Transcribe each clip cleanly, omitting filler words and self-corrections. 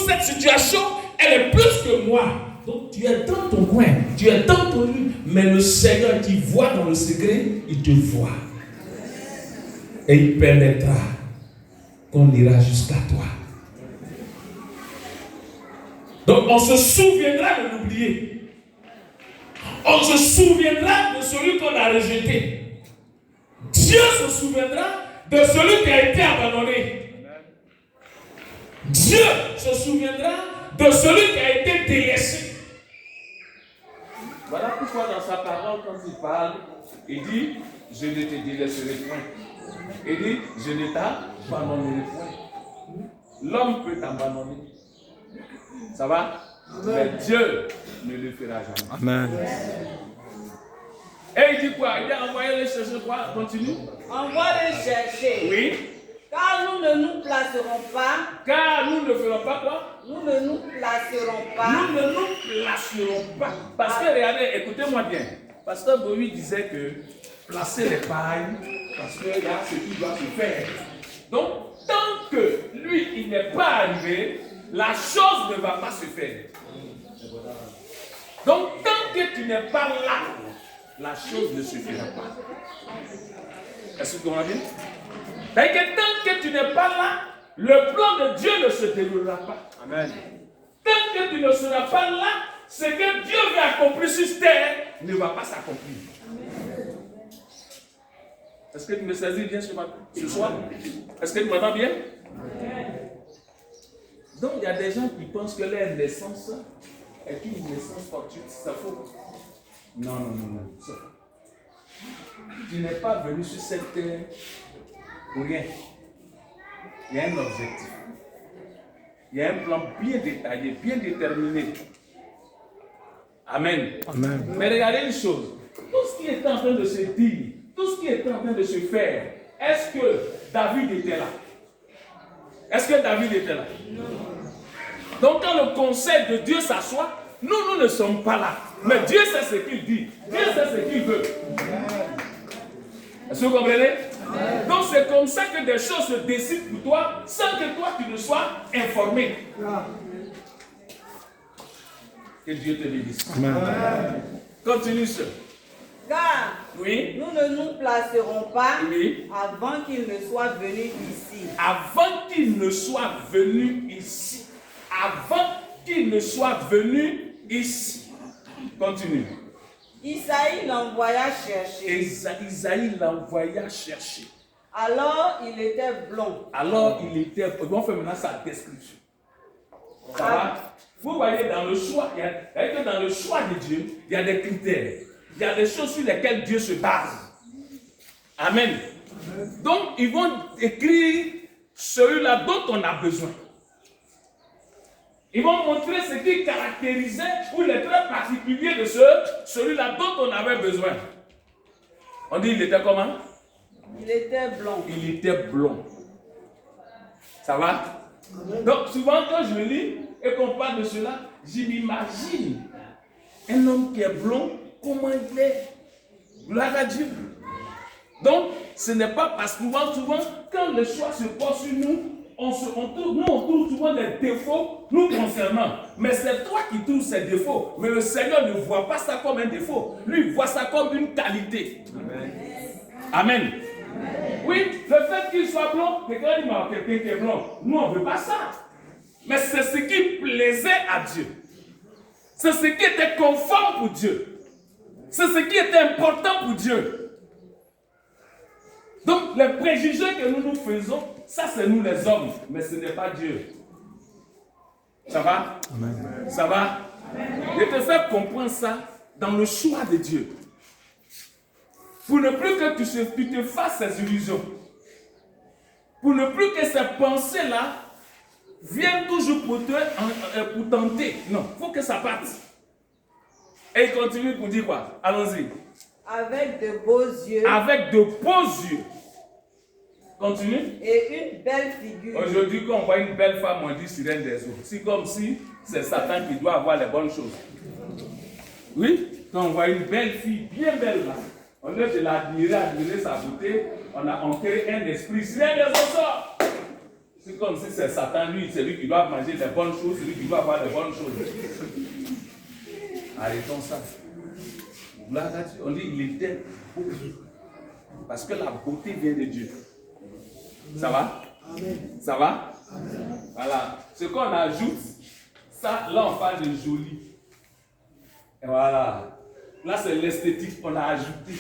cette situation, elle est plus que moi. Donc tu es dans ton coin, tu es dans ton lit, mais le Seigneur qui voit dans le secret, il te voit. Et il permettra qu'on ira jusqu'à toi. Donc on se souviendra de l'oublier. On se souviendra de celui qu'on a rejeté. Dieu se souviendra de celui qui a été abandonné. Dieu se souviendra de celui qui a été délaissé. Voilà pourquoi dans sa parole, quand il parle, il dit, je ne te délaisserai point. Il dit, je ne t'abandonnerai point. L'homme peut t'abandonner. Ça va? Mais Dieu ne le fera jamais. Amen. Et il dit quoi? Il a envoyé les chercher quoi? Continue. Envoie les chercher. Oui. Car nous ne nous placerons pas. Car nous ne ferons pas quoi? Nous ne nous placerons pas. Nous ne nous placerons pas. Parce que regardez, écoutez-moi bien. Pasteur Bowie disait que placer les pailles, parce qu'il y a ce qui doit se faire. Donc, tant que lui, il n'est pas arrivé, la chose ne va pas se faire. Donc, tant que tu n'es pas là, la chose ne se fera pas. Est-ce que tu comprends bien? C'est-à-dire que tant que tu n'es pas là, le plan de Dieu ne se déroulera pas. Amen. Tant que tu ne seras pas là, ce que Dieu veut accomplir sur terre ne va pas s'accomplir. Est-ce que tu me saisis bien ce soir? Est-ce que tu m'entends bien? Donc il y a des gens qui pensent que leur naissance est une naissance fortuite. C'est faux. Non, c'est faux. Tu n'es pas venu sur cette terre pour rien. Il y a un objectif. Il y a un plan bien détaillé, bien déterminé. Amen. Amen. Mais regardez une chose. Tout ce qui est en train de se dire, tout ce qui est en train de se faire, est-ce que David était là? Est-ce que David était là? Non. Donc quand le conseil de Dieu s'assoit, nous ne sommes pas là. Mais Dieu sait ce qu'il dit. Dieu sait ce qu'il veut. Est-ce que vous comprenez? Donc c'est comme ça que des choses se décident pour toi sans que toi tu ne sois informé. Que Dieu te bénisse. Amen. Continue ce. Car Oui. nous ne nous placerons pas Oui. avant qu'il ne soit venu ici. Avant qu'il ne soit venu ici. Avant qu'il ne soit venu ici. Continue. Isaïe l'envoya chercher. Isaïe l'envoya chercher. Alors il était blond. Alors il était. On fait maintenant sa description. Ça va? Vous voyez, dans le choix, dans le choix de Dieu, il y a des critères. Il y a des choses sur lesquelles Dieu se base. Amen. Donc, ils vont écrire celui-là dont on a besoin. Ils vont montrer ce qui caractérisait ou les traits particuliers de celui-là dont on avait besoin. On dit, il était comment? Il était blond. Il était blond. Ça va? Donc, souvent, quand je lis et qu'on parle de cela, je m'imagine un homme qui est blond, comment il est. Gloire à Dieu. Donc, ce n'est pas parce que souvent, quand le choix se pose sur nous, on trouve souvent des défauts nous concernant. Mais c'est toi qui trouves ces défauts. Mais le Seigneur ne voit pas ça comme un défaut. Lui, il voit ça comme une qualité. Amen. Amen. Oui, le fait qu'il soit blond, c'est quand il m'a quelqu'un qui est blond. Nous, on ne veut pas ça. Mais c'est ce qui plaisait à Dieu. C'est ce qui était conforme pour Dieu. C'est ce qui était important pour Dieu. Donc, les préjugés que nous faisons, ça c'est nous les hommes, mais ce n'est pas Dieu. Ça va? Amen. Ça va? Amen. Je te fais comprendre ça dans le choix de Dieu. Pour ne plus que tu te fasses ces illusions. Pour ne plus que ces pensées-là viennent toujours pour tenter. Non, il faut que ça parte. Et il continue pour dire quoi? Allons-y. Avec de beaux yeux. Avec de beaux yeux. Continue. Et une belle figure. Aujourd'hui, quand on voit une belle femme, on dit sirène des eaux. C'est comme si c'est Satan qui doit avoir les bonnes choses. Oui, quand on voit une belle fille, bien belle là, au lieu de l'admirer, admirer sa beauté, on crée un esprit sirène des eaux. C'est comme si c'est Satan, lui, c'est lui qui doit manger des bonnes choses, c'est lui qui doit avoir des bonnes choses. Arrêtons ça. Là, on dit il était beau. Parce que la beauté vient de Dieu. Ça va? Amen. Ça va? Amen. Voilà. Ce qu'on ajoute, ça, là, on parle de joli. Et voilà. Là, c'est l'esthétique qu'on a ajouté.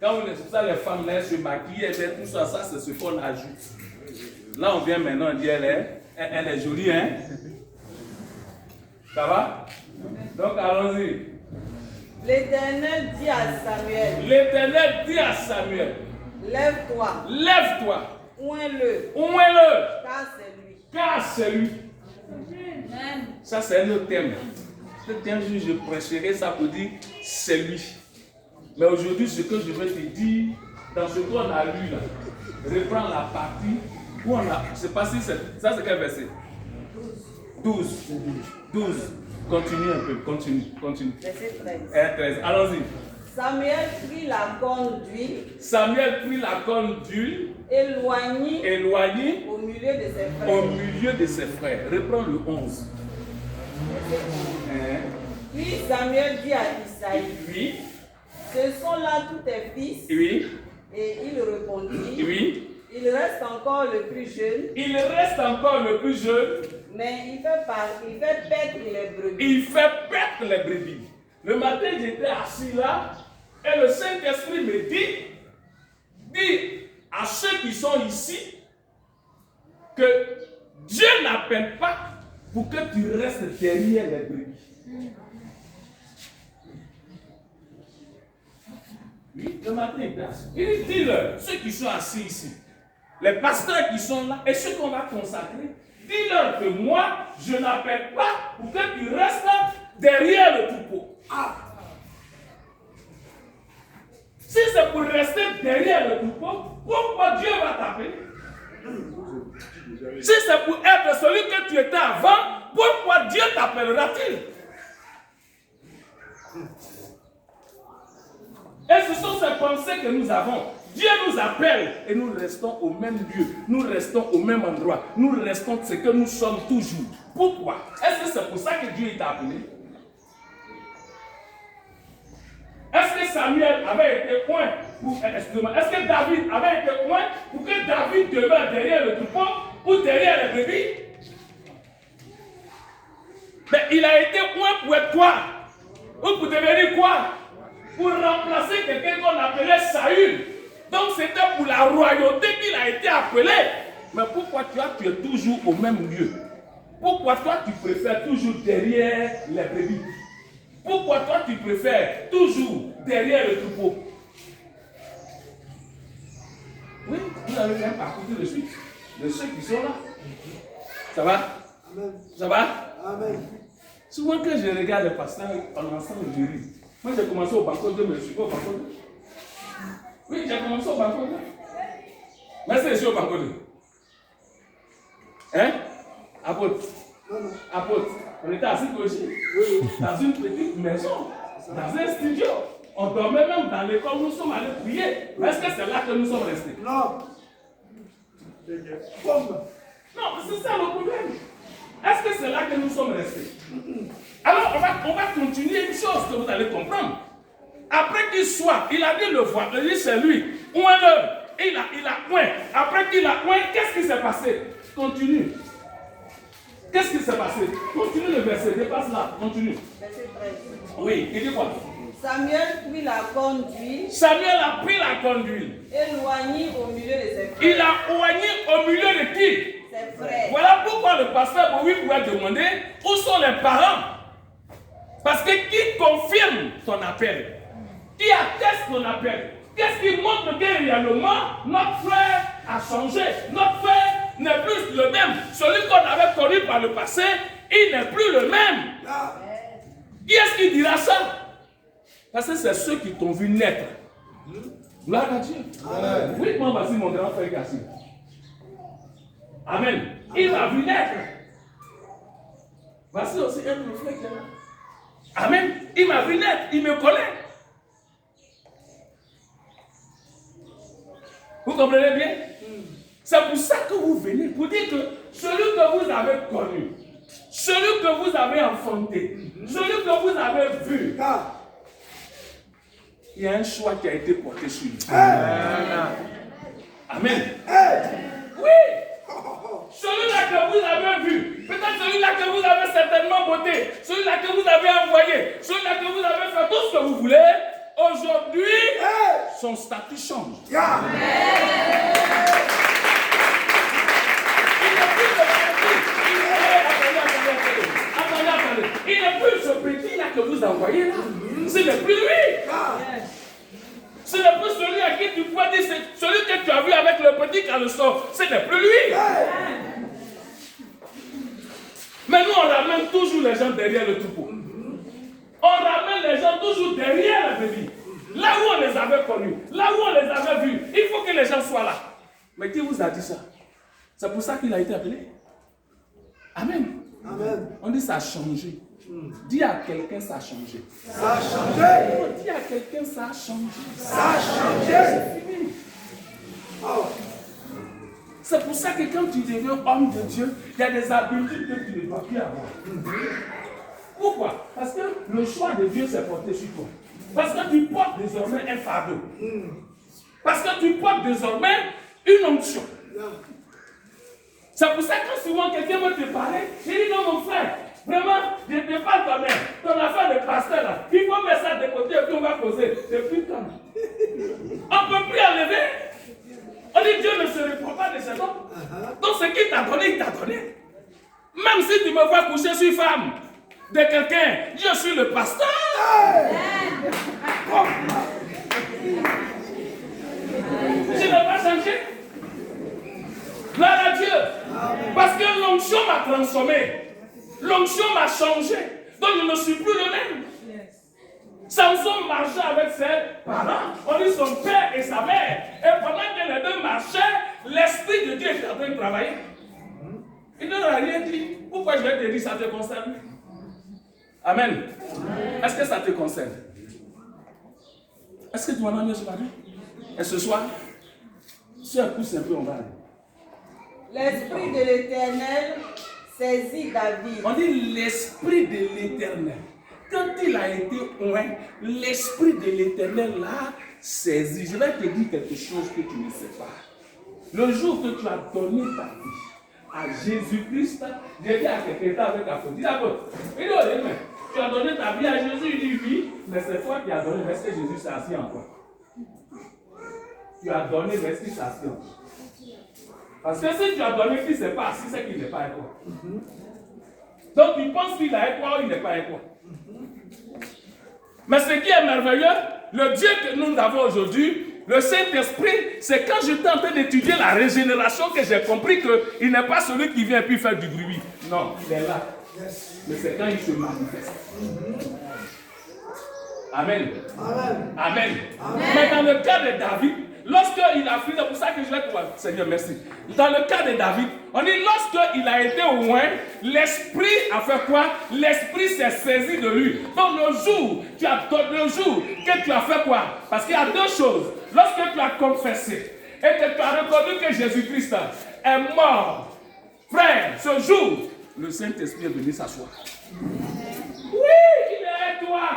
Quand on est sur ça, les femmes, là, elles se maquillent, tout ça, ça, c'est ce qu'on ajoute. Là, on vient maintenant, on dit, elle est jolie, hein? Ça va? Donc, allons-y. L'Éternel dit à Samuel. L'Éternel dit à Samuel. Lève-toi. Lève-toi. Ouins-le. Ouins-le. Car c'est lui. Car c'est lui. Ça, c'est un autre thème. Peut-être un jour, je prêcherai ça pour dire c'est lui. Mais aujourd'hui, ce que je vais te dire, dans ce qu'on a lu là, reprends la partie où on a. Je ne sais pas si c'est. Ça, c'est quel verset? 12. 12. Continue un peu, continue. Verset 13. 13. Allons-y. Samuel prit la corne d'huile. Samuel prit la corne d'huile. Éloigné au milieu de ses frères. Au milieu de ses frères. Reprends le 11. Puis Samuel dit à Isaïe. Oui. Ce sont là tous tes fils. Oui. Et il répondit. Oui. Il reste encore le plus jeune. Il reste encore le plus jeune. Mais il fait paître les brebis. Il fait paître les brebis. Le matin, j'étais assis là. Et le Saint-Esprit me dit à ceux qui sont ici que Dieu n'appelle pas pour que tu restes derrière les brebis. Oui, le matin, il était assis. Il dit-leur, ceux qui sont assis ici, les pasteurs qui sont là et ceux qu'on va consacrer, dis-leur que moi, je n'appelle pas pour que tu restes derrière le troupeau. Ah. Si c'est pour rester derrière le troupeau, pourquoi Dieu va t'appeler? Si c'est pour être celui que tu étais avant, pourquoi Dieu t'appellera-t-il? Et ce sont ces pensées que nous avons. Dieu nous appelle et nous restons au même lieu, nous restons au même endroit, nous restons ce que nous sommes toujours. Pourquoi? Est-ce que c'est pour ça que Dieu t'a appelé? Est-ce que Samuel avait été point pour, excusez-moi, est-ce que David avait été point pour que David demeure derrière le troupeau ou derrière les brebis? Mais il a été point pour être quoi? Ou pour devenir quoi? Pour remplacer quelqu'un qu'on appelait Saül. Donc c'était pour la royauté qu'il a été appelé. Mais pourquoi toi tu es toujours au même lieu? Pourquoi toi tu préfères toujours derrière les brebis? Pourquoi toi tu préfères toujours derrière le troupeau? Oui, vous avez fait un parcours de suite de ceux qui sont là. Ça va? Amen. Ça va? Amen. Souvent quand je regarde les pasteurs en ensemble, je ris. Moi j'ai commencé au banco 2, mais je suis pas au banco 2. Oui, j'ai commencé au banco 2. Merci, je suis au banco 2. Hein? Apôtre. Apôtre. On était assis aussi, dans une petite maison, dans un studio. On dormait même dans l'école, nous sommes allés prier. Mais est-ce que c'est là que nous sommes restés? Non. Non, c'est ça le problème. Est-ce que c'est là que nous sommes restés? Alors, on va continuer une chose que vous allez comprendre. Après qu'il soit, il a dit le voir, il dit c'est lui. Ouin-le. Il a ouin. Après qu'il a ouin, qu'est-ce qui s'est passé? Continue. Qu'est-ce qui s'est passé? Continue le verset, dépasse là, continue. Verset 13. Oui, il dit quoi? Samuel prit la corne d'huile. Samuel a pris la corne d'huile. Éloigné au milieu de ses frères. Il a éloigné au milieu de qui? Ses frères. Voilà pourquoi le pasteur Bowie pouvait demander où sont les parents. Parce que qui confirme ton appel? Qui atteste ton appel? Qu'est-ce qui montre que réellement notre frère a changé? Notre frère n'est plus le même. Celui qu'on avait connu par le passé, il n'est plus le même. Qui est-ce qui dira ça? Parce que c'est ceux qui t'ont vu naître. Gloire à Dieu. Oui, moi, voici mon grand frère Gassi. Amen. Il m'a vu naître. Voici aussi un de mes frères qui est là. Amen. Il m'a vu naître. Il me connaît. Vous comprenez bien? C'est pour ça que vous venez, pour dire que celui que vous avez connu, celui que vous avez enfanté, celui que vous avez vu, il y a un choix qui a été porté sur lui. Amen. Oui. Celui-là que vous avez vu, peut-être celui-là que vous avez certainement voté, celui-là que vous avez envoyé, celui-là que vous avez fait tout ce que vous voulez, aujourd'hui, son statut change. Il n'est plus ce petit-là que vous envoyez là. Ce n'est plus lui. Ce n'est plus celui à qui tu peux dire, c'est celui que tu as vu avec le petit caleçon. Ce n'est plus lui. Mais nous, on ramène toujours les gens derrière le troupeau. On ramène les gens toujours derrière la brebis. Là où on les avait connus, là où on les avait vus, il faut que les gens soient là. Mais qui vous a dit ça? C'est pour ça qu'il a été appelé. Amen. Amen. On dit ça a changé. Dis à quelqu'un ça a changé. Ça a changé. Dis à quelqu'un ça a changé. Ça a changé. C'est fini. Oh. C'est pour ça que quand tu deviens homme de Dieu, il y a des habitudes que tu ne dois plus avoir. Pourquoi? Parce que le choix de Dieu s'est porté sur toi. Parce que tu portes désormais un fardeau. Parce que tu portes désormais une onction. C'est pour ça que souvent quelqu'un veut te parler, il dit non mon frère, vraiment, je ne te parle quand même. Ton affaire de pasteur là, il faut mettre ça de côté et puis on va causer. Depuis quand? On ne peut plus enlever. On dit Dieu ne se répond pas de ses dons. Donc ce qu'il t'a donné, il t'a donné. Même si tu me vois coucher sur femme de quelqu'un, je suis le pasteur. Je n'ai pas changé. Gloire à Dieu. Parce que l'onction m'a transformé. L'onction m'a changé. Donc je ne suis plus le même. Samson marchait avec ses parents. On dit son père et sa mère. Et pendant que les deux marchaient, l'Esprit de Dieu était en train de travailler. Il ne leur a rien dit. Pourquoi je vais te dire ça te concerne? Amen. Est-ce que ça te concerne? Est-ce que tu m'entends mieux ce matin? Et ce soir, si un pouce un peu, on va aller. L'Esprit de l'Éternel saisit David. On dit l'Esprit de l'Éternel. Quand il a été oint, l'Esprit de l'Éternel l'a saisi. Je vais te dire quelque chose que tu ne sais pas. Le jour que tu as donné ta vie à Jésus-Christ, j'ai dit à quelqu'un avec la faute. Dis d'abord, tu as donné ta vie à Jésus, il dit oui, mais c'est toi qui as donné. Est-ce que Jésus s'est assis en toi? Tu as donné, mais est-ce qu'il s'est assis en toi? Parce que si tu as donné qu'il ne s'est pas assis, c'est qu'il n'est pas avec toi. Donc tu penses qu'il est avec toi ou il n'est pas avec toi. Mais ce qui est merveilleux, le Dieu que nous avons aujourd'hui, le Saint-Esprit, c'est quand j'étais en train d'étudier la régénération que j'ai compris qu'il n'est pas celui qui vient puis faire du bruit. Non, il est là. Mais c'est quand il se manifeste. Amen. Amen. Amen. Amen. Mais dans le cas de David, lorsqu'il a fui, c'est pour ça que je vais trouver. Seigneur, merci. Dans le cas de David, on dit lorsqu'il a été oint, l'Esprit a fait quoi? L'Esprit s'est saisi de lui. Donc le jour que tu as fait quoi? Parce qu'il y a deux choses. Lorsque tu as confessé et que tu as reconnu que Jésus-Christ est mort, frère, ce jour, le Saint-Esprit est venu s'asseoir. Oui, il est avec toi.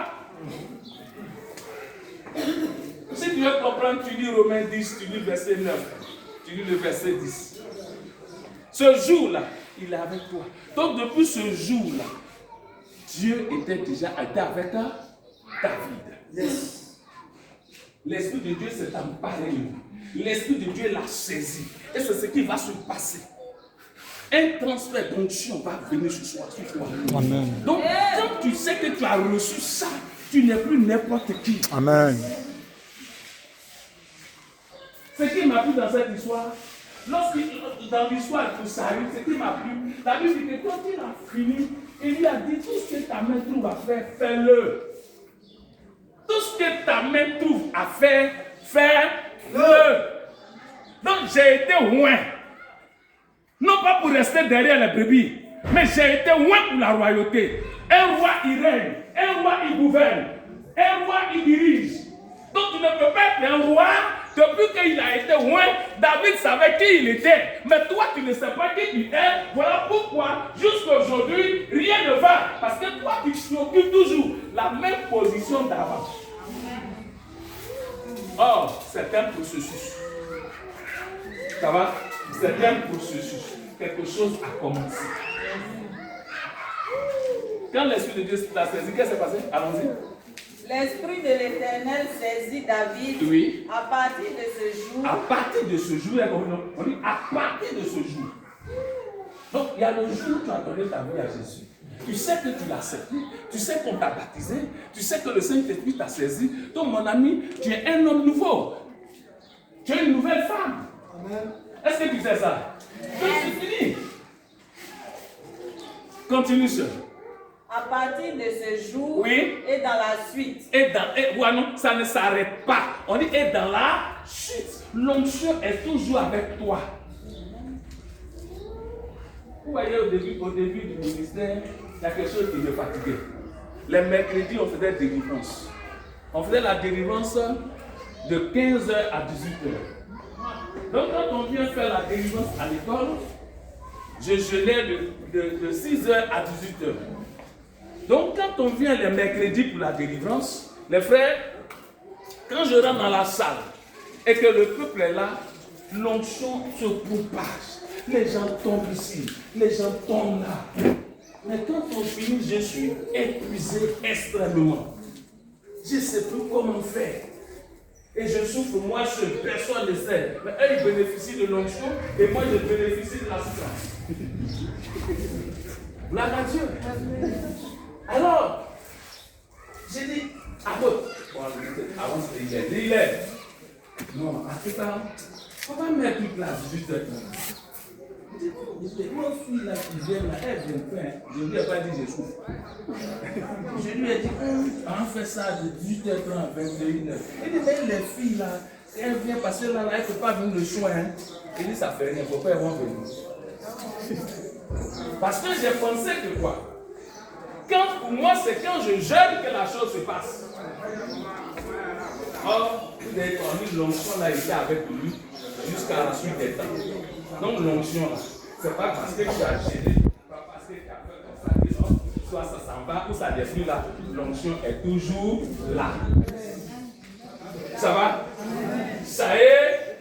Si tu veux comprendre, tu lis Romains 10, tu lis verset 9, tu lis le verset 10. Ce jour-là, il est avec toi. Donc depuis ce jour-là, Dieu était déjà avec David. Yes. L'Esprit de Dieu s'est emparé. L'Esprit de Dieu l'a saisi. Et c'est ce qui va se passer. Un transfert d'onction va venir ce soir sur toi. Amen. Donc quand tu sais que tu as reçu ça, tu n'es plus n'importe qui. Amen. Ce qui m'a plu dans cette histoire, dans l'histoire de Saül, ce qui m'a plu, la Bible dit que quand il a fini, il lui a dit tout ce que ta main trouve à faire, fais-le. Tout ce que ta main trouve à faire, fais-le. Donc j'ai été oint. Non pas pour rester derrière les brebis, mais j'ai été oint pour la royauté. Un roi il règne, un roi il gouverne, un roi il dirige. Donc tu ne peux pas être un roi depuis qu'il a été loin, David savait qui il était. Mais toi, tu ne sais pas qui tu es. Voilà pourquoi, jusqu'à aujourd'hui, rien ne va. Parce que toi, tu occupes toujours la même position d'avant. Or, c'est un processus. Ça va? C'est un processus. Quelque chose a commencé. Quand l'Esprit de Dieu t'a saisi, qu'est-ce qui s'est passé? Allons-y. L'Esprit de l'Éternel saisit David. Oui. À partir de ce jour. À partir de ce jour, on dit à partir de ce jour. Donc, il y a le jour où tu as donné ta vie à Jésus. Tu sais que tu l'as accepté, tu sais qu'on t'a baptisé, tu sais que le Saint-Esprit t'a saisi. Donc, mon ami, tu es un homme nouveau. Tu es une nouvelle femme. Amen. Est-ce que tu sais ça? Donc, c'est fini. Continue, sœur. À partir de ce jour, oui. Et dans la suite. Ouais, non, ça ne s'arrête pas. On dit et dans la suite. L'onction est toujours avec toi. Vous voyez, au début du ministère, il y a quelque chose qui me fatiguait. Les mercredis, on faisait délivrance. On faisait la délivrance de 15h à 18h. Donc, quand on vient faire la délivrance à l'école, je jeûnais de 6h à 18h. Donc, quand on vient les mercredis pour la délivrance, les frères, quand je rentre dans la salle et que le peuple est là, l'onction se propage. Les gens tombent ici, les gens tombent là. Mais quand on finit, je suis épuisé extrêmement. Je ne sais plus comment faire. Et je souffre moi seul, personne ne sait. Mais eux, ils bénéficient de l'onction et moi, je bénéficie de la souffrance. Gloire à Dieu. Alors, j'ai dit, avant c'était hier. Non, en tout cas, on va mettre toute la 18h. Mon fille là qui vient là, elle vient faire. Je ne lui ai pas dit je souffre. Je lui ai dit, on fait ça de 18h30 à 21h. Il dit, mais les filles là, elles viennent passer là, elles ne peuvent pas venir le soin. Hein. Il dit, ça fait rien, il ne faut pas vont venir. Parce que j'ai pensé que quoi? Pour moi, c'est quand je jeûne que la chose se passe. Or, vous avez connu l'onction là, était avec lui jusqu'à la suite des temps. Donc, l'onction là, c'est pas parce que tu as gêné, pas parce que tu as fait comme ça, que soit ça s'en va ou ça défile là, l'onction est toujours là. Ça va? Ça est.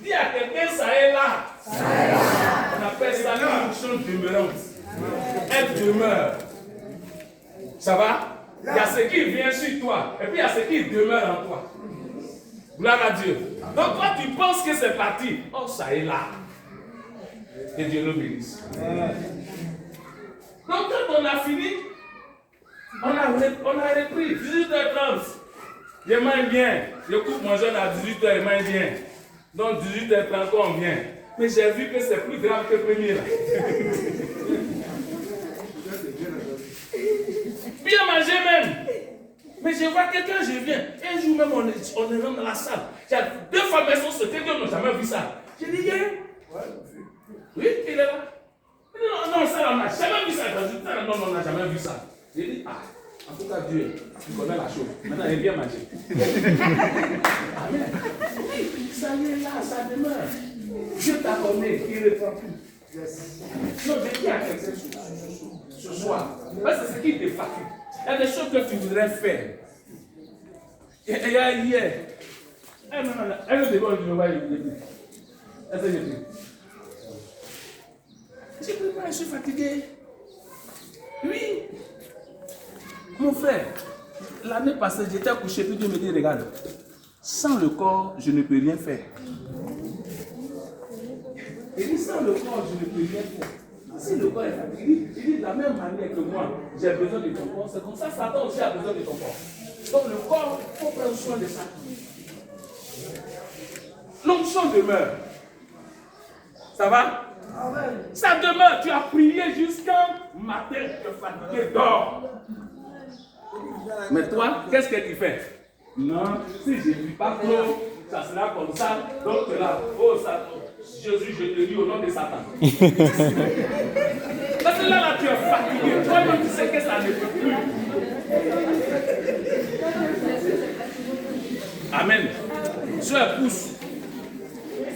Dis à quelqu'un, ça est là. On appelle ça l'onction demeurante. Elle demeure. Ça va? Il y a ce qui vient sur toi, et puis il y a ce qui demeure en toi. Gloire à Dieu. Donc quand tu penses que c'est parti, oh ça est là. Que Dieu nous bénisse. Donc quand on a fini, on a repris 18h30. Je mange bien. Je coupe mon jeûne à 18h, je mange bien. Donc 18h30 on vient. Mais j'ai vu que c'est plus grave que le premier. Bien manger même. Mais je vois quelqu'un, je viens. Un jour même, on est rentré dans la salle. Il y a deux femmes qui sont sautées, on n'a jamais vu ça. J'ai dit, oui, il est là. Non, ça, on n'a jamais vu ça. Non, on n'a jamais vu ça. J'ai dit, en tout cas, Dieu, tu connais la chose. Maintenant, il vient manger. Amen. Ça y est là, ça demeure. Dieu t'a donné, il ne reprend plus. Non, je dis à quelqu'un ce soir, parce que c'est ce qui te fatigue. Il y a des choses que tu voudrais faire. Et il y a hier, elle ne devait pas le voir. Est-ce que j'ai dit? Je suis fatigué. Oui. Mon frère, l'année passée, j'étais couché, puis Dieu me dit, regarde, sans le corps, je ne peux rien faire. Il dit, sans le corps, je ne peux rien faire. Si le corps est fatigué, il dit de la même manière que moi, j'ai besoin de ton corps, c'est comme ça, Satan aussi a besoin de ton corps. Donc le corps, il faut prendre soin de ça. L'onction demeure. Ça va? Ça demeure. Tu as prié jusqu'à matin, tu es fatigué, dors. Mais toi, qu'est-ce que tu fais? Non, si je ne vis pas trop, ça sera comme ça. Donc là, oh Satan, Jésus, je te dis au nom de Satan. Parce que là, tu es fatigué. Toi-même, tu sais que ça ne peut plus. Amen. Soeur, pousse.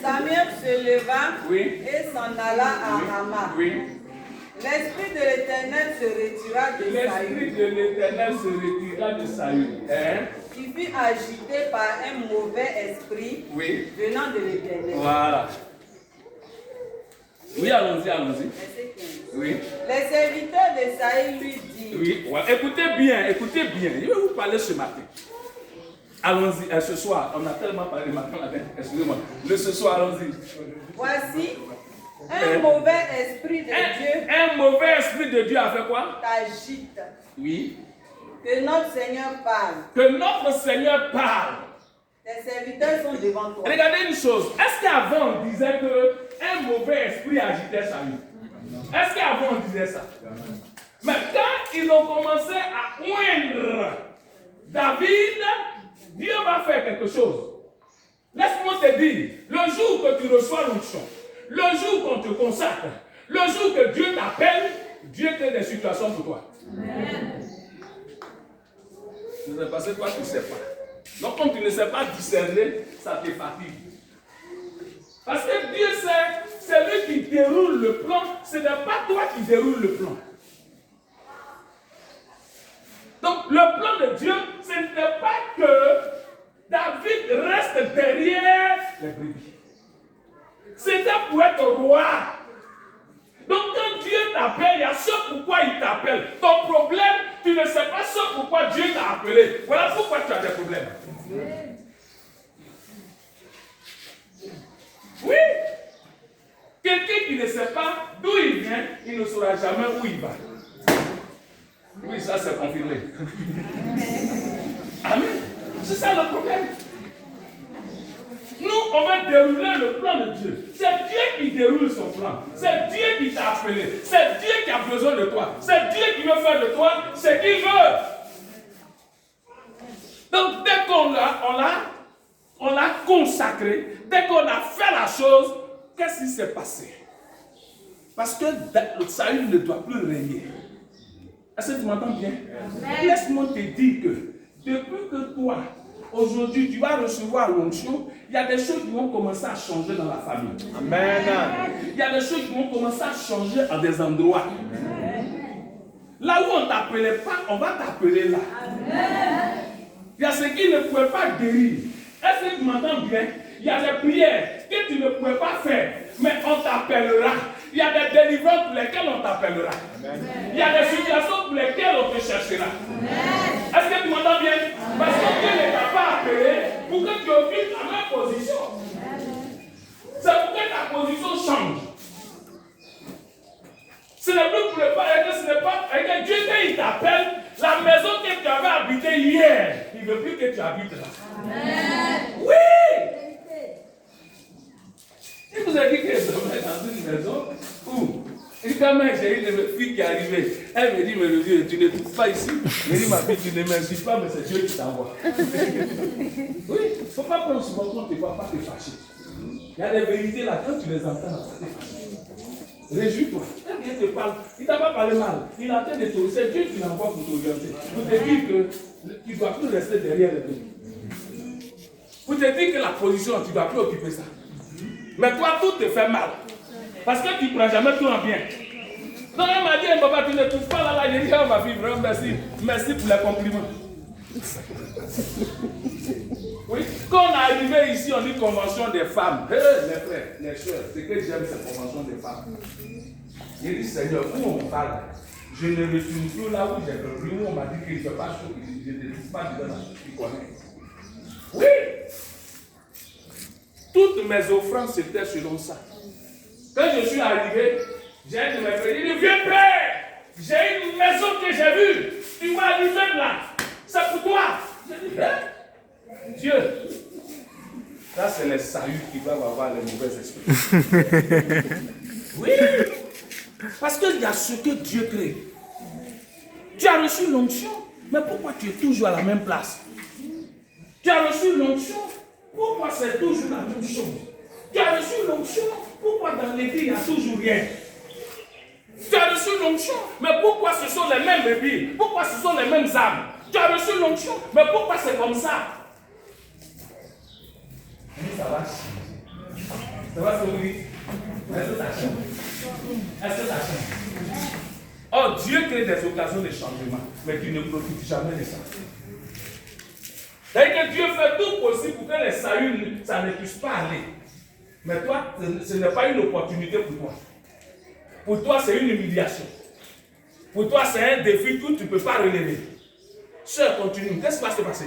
Samuel se leva Oui. et s'en alla à Rama. Oui. L'esprit de l'Éternel se retira de L'esprit Saül, de l'Éternel se retira de Saül. Hein? qui fut agité par un mauvais esprit Oui. venant de l'Éternel. Voilà. Oui, allons-y, allons-y. Verset 15. Oui. Les serviteurs de Saül lui dirent, Oui. Voilà. Écoutez bien, écoutez bien. Je vais vous parler ce matin. Allons-y, ce soir. On a tellement parlé le matin. Excusez-moi. Ce soir, allons-y. voici, un mauvais esprit de Dieu Un mauvais esprit de Dieu a fait quoi? t'agite. Oui. Que notre Seigneur parle. Que notre Seigneur parle. Tes serviteurs sont devant toi. Regardez une chose. Est-ce qu'avant on disait qu'un mauvais esprit agitait Saül? Est-ce qu'avant on disait ça? Mais quand ils ont commencé à oindre David, Dieu va faire quelque chose. Laisse-moi te dire, le jour que tu reçois l'onction, le jour qu'on te consacre, le jour que Dieu t'appelle, Dieu crée des situations pour toi. Amen. Ne sais pas, c'est toi qui ne sais pas. Donc, comme tu ne sais pas discerner, ça te fatigue. Parce que Dieu sait, c'est lui qui déroule le plan, ce n'est pas toi qui déroule le plan. Donc, le plan de Dieu, ce n'est pas que David reste derrière les brebis. C'était pour être roi. Donc, quand Dieu t'appelle, il y a ce pourquoi il t'appelle. Ton problème, tu ne sais pas ce pourquoi Dieu t'a appelé. Voilà pourquoi tu as des problèmes. Oui. Quelqu'un qui ne sait pas d'où il vient, il ne saura jamais où il va. Oui, ça c'est confirmé. Amen. C'est ça le problème. Nous, on va dérouler le plan de Dieu. C'est Dieu qui déroule son plan. C'est Dieu qui t'a appelé. C'est Dieu qui a besoin de toi. C'est Dieu qui veut faire de toi ce qu'il veut. Donc, dès qu'on l'a consacré, dès qu'on a fait la chose, qu'est-ce qui s'est passé? Parce que Saül ne doit plus régner. Est-ce que tu m'entends bien? Laisse-moi te dire que depuis que toi, aujourd'hui, tu vas recevoir l'onction, il y a des choses qui vont commencer à changer dans la famille. Amen. Il y a des choses qui vont commencer à changer à des endroits. Là où on ne t'appelait pas, on va t'appeler là. Il y a ceux qui ne pouvaient pas guérir. Est-ce que tu m'entends bien? Il y a des prières que tu ne pouvais pas faire, mais on t'appellera. Il y a des délivrances pour lesquelles on t'appellera. Il y a des situations pour lesquelles on te cherchera. Est-ce que tu m'entends bien? Parce que Dieu ne t'a pas appelé pour que tu occupes la même position. C'est pour que ta position change. Ce n'est plus pour le pas, ce n'est pas avec Dieu quand il t'appelle, la maison que tu avais habitée hier, il ne veut plus que tu habites là. Amen. Oui! Il vous a dit que je vais dans une maison où, quand même, j'ai une de mes filles qui est arrivée. Elle me dit, mais le Dieu, tu ne trouves pas ici. Je me dis, ma fille, tu ne m'insultes pas, mais c'est Dieu qui t'envoie. Oui, il ne faut pas prendre ce moment qu'on ne va pas te fâcher. Il y a des vérités là, quand tu les entends, ça te fâche. Réjouis-toi. Quand Dieu te parle, il ne t'a pas parlé mal. Il est en train de te. C'est Dieu qui l'envoie pour t'orienter. Pour te dire que tu ne dois plus rester derrière les deux. Pour te dire que la position, tu ne dois plus occuper ça. Mais toi, tout te fait mal. Parce que tu ne prends jamais tout en bien. Donc, elle m'a dit, papa, tu ne trouves pas là. J'ai dit, oh, ma fille, vraiment, merci. Merci pour les compliments. Oui. Quand on est arrivé ici, on dit convention des femmes. Hey, les frères, les soeurs, c'est que j'aime cette convention des femmes. J'ai dit, Seigneur, où on parle, je ne retourne plus là où j'ai compris, où on m'a dit qu'il ne fait pas chaud, que je ne trouve pas dedans, tu connais. Oui. Toutes mes offrandes, c'était selon ça. Quand je suis arrivé, j'ai un de mes frères, il dit, vieux père, j'ai une maison que j'ai vue, tu vas arriver là, c'est pour toi. J'ai dit, hein? Dieu, ça c'est les saluts qui doivent avoir les mauvais esprits. Oui, parce qu'il y a ce que Dieu crée. Tu as reçu l'onction, mais pourquoi tu es toujours à la même place? Tu as reçu l'onction, pourquoi c'est toujours la même chose? Tu as reçu l'onction, pourquoi dans l'église il n'y a toujours rien? Tu as reçu l'onction, mais pourquoi ce sont les mêmes bébés? Pourquoi ce sont les mêmes âmes? Tu as reçu l'onction, mais pourquoi c'est comme ça? Mais ça va changer. Ça va se dire. Est-ce que ça change? Est-ce que ça change? Oh, Dieu crée des occasions de changement, mais tu ne profites jamais de ça. C'est-à-dire que Dieu fait tout possible pour que les saluts, ça ne puisse pas aller. Mais toi, ce n'est pas une opportunité pour toi. Pour toi, c'est une humiliation. Pour toi, c'est un défi que tu ne peux pas relever. Sœur, continue. Qu'est-ce qui va se passer?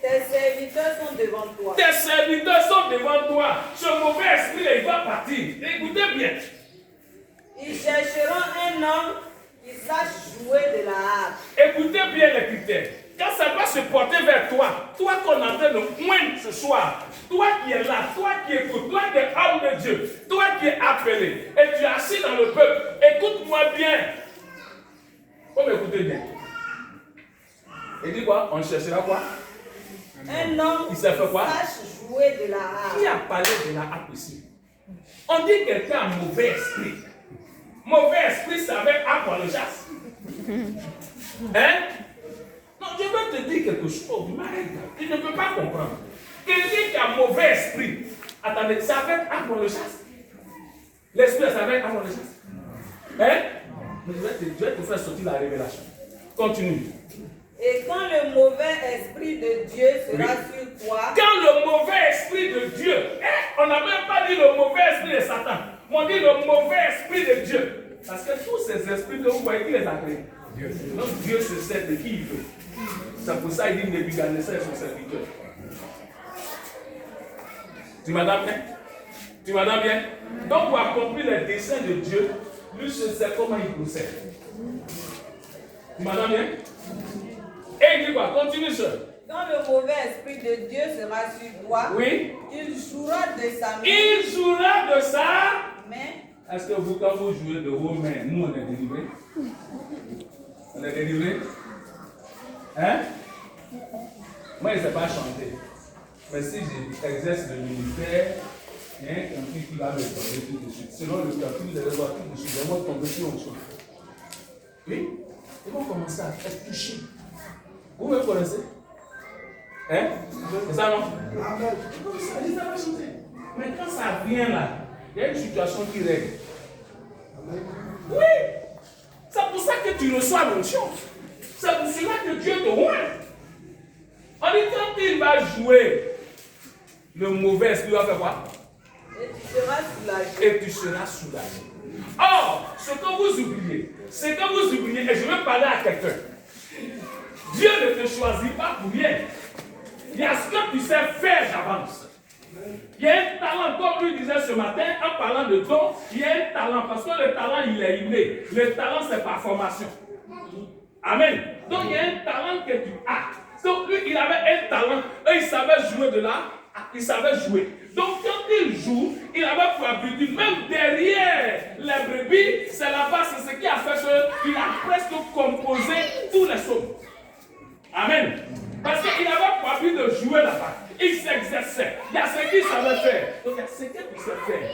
Tes serviteurs sont devant toi. Tes serviteurs sont devant toi. Ce mauvais esprit, il va partir. Écoutez bien. Ils chercheront un homme qui sache jouer de la harpe. Écoutez bien les critères. Quand ça va se porter vers toi, toi qu'on est en train de moindre ce soir, toi qui es là, toi qui écoutes, toi qui es homme de Dieu, toi qui es appelé, et tu es assis dans le peuple, écoute-moi bien. Faut m'écouter bien. Il dit quoi? On cherchera quoi? Un homme qui sache jouer de la harpe. Qui a parlé de la harpe ici? On dit quelqu'un a mauvais esprit. Mauvais esprit, ça veut harpe dans le chasse. Hein? Non, je veux te dire quelque chose, Marie. Tu ne peux pas comprendre. Quelqu'un qui a mauvais esprit, attendez, ça veut harpe dans le chasse. L'esprit, ça veut harpe dans le chasse. Hein? Mais je vais te faire sortir la révélation. Continue. Et quand le mauvais esprit de Dieu sera sur toi. Quand le mauvais esprit de Dieu, on n'a même pas dit le mauvais esprit de Satan, on dit le mauvais esprit de Dieu. Parce que tous ces esprits que vous voyez, qui les a créés? Dieu. Donc Dieu se sert de qui il veut. C'est pour ça qu'il dit Nebuchadnezzar est son serviteur. Tu m'entends bien? Tu m'entends bien? Donc pour accomplir les desseins de Dieu, lui se sait comment il procède. Tu m'entends bien? Et il dit quoi? Continue, sœur. Quand le mauvais esprit de Dieu sera sur toi, oui, il jouera de sa main. Il jouera de sa main. Est-ce que vous, quand vous jouez de vos mains, nous on est délivrés? On est délivrés? Hein? Moi, je ne sais pas chanter. Mais si j'exerce le ministère, il y a un cantique qui va me tomber tout de suite. Selon le cantique, vous allez voir tout de suite. Moi, tomber sur autre chose. Oui? Ils vont commencer à être touchés. Vous me connaissez? Hein? C'est ça, non? Je ne sais pas chanter. Mais quand ça vient là, il y a une situation qui règle. Oui! C'est pour ça que tu reçois l'onction. C'est pour cela que Dieu te oint. On dit quand il va jouer, le mauvais esprit va faire quoi? Et tu seras soulagé. Et tu seras soulagé. Or, ce que vous oubliez, c'est que vous oubliez, et je vais parler à quelqu'un. Dieu ne te choisit pas pour rien. Il y a ce que tu sais faire d'avance. Il y a un talent, comme lui disait ce matin, en parlant de don, il y a un talent, parce que le talent, il est inné. Le talent, c'est par formation. Amen. Donc, il y a un talent que tu as. Donc, lui, il avait un talent, et il savait jouer de là, il savait jouer. Donc, quand il joue, il avait pour habitude, même derrière les brebis, c'est là-bas, c'est ce qui a fait qu'il a presque composé tous les sons. Amen. Parce qu'il avait pour habitude de jouer là-bas. Il s'exerçait. Il y a ce qu'il savait faire. Donc, il y a ce qu'il sait faire.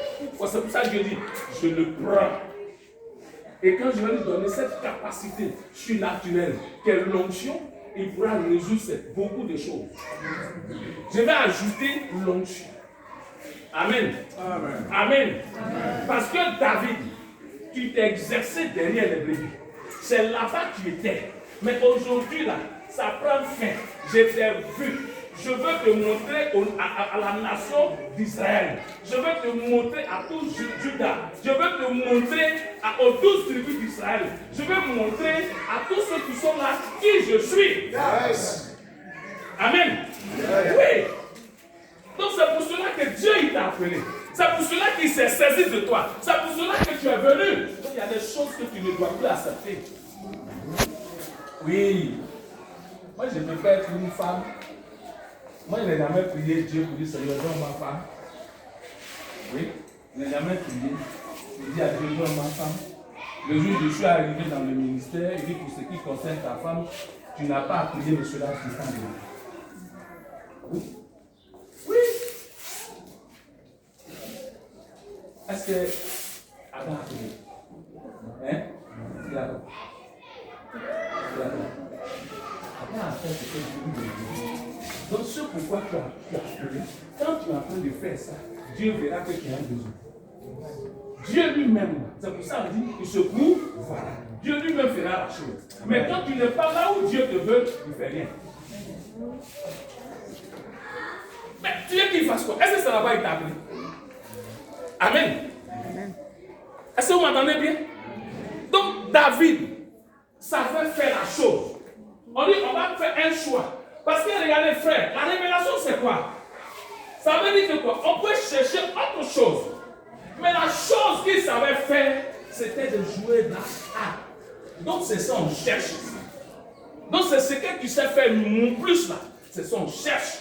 C'est pour ça que Dieu dit, je le prends. Et quand je vais lui donner cette capacité surnaturelle, qu'est l'onction, il pourra résoudre beaucoup de choses. Je vais ajouter l'onction. Amen. Amen. Amen. Amen. Parce que David, tu t'es exercé derrière les brebis. C'est là-bas que tu étais. Mais aujourd'hui, là, ça prend fin. Je t'ai vu. Je veux te montrer à la nation d'Israël. Je veux te montrer à tout Juda. Je veux te montrer aux 12 tribus d'Israël. Je veux montrer à tous ceux qui sont là qui je suis. Yes. Amen. Yes. Oui. Donc c'est pour cela que Dieu il t'a appelé. C'est pour cela qu'il s'est saisi de toi. C'est pour cela que tu es venu. Donc il y a des choses que tu ne dois plus accepter. Oui. Moi je peux pas être une femme. Moi, je n'ai jamais prié Dieu pour dire Seigneur, donne ma femme. Oui, je n'ai jamais prié. Je dis à Dieu, donne ma femme. Le jour où je suis arrivé dans le ministère, il dit pour ce qui concerne ta femme, tu n'as pas à prier, mais cela qui s'en vient. Oui. Oui. Est-ce que Adam a prié? Hein? Il a pas. Adam a fait ce que Dieu lui a dit. Donc, ce pourquoi tu as appelé, quand tu es en train de faire ça, Dieu verra que tu as un besoin. Dieu lui-même, c'est pour ça qu'on dit, il secoue, voilà. Dieu lui-même fera la chose. Mais quand tu n'es pas là où Dieu te veut, il ne fait rien. Mais tu veux qu'il fasse quoi? Est-ce que ça n'a pas été appelé? Amen. Est-ce que vous m'entendez bien? Donc, David savait faire la chose. On dit, on va faire un choix. Parce que regardez, frère, la révélation, c'est quoi? Ça veut dire que quoi? On peut chercher autre chose. Mais la chose qu'il savait faire, c'était de jouer dans l'art. Donc, c'est ça, on cherche. Donc, c'est ce que tu sais faire mon plus là. C'est ça, on cherche.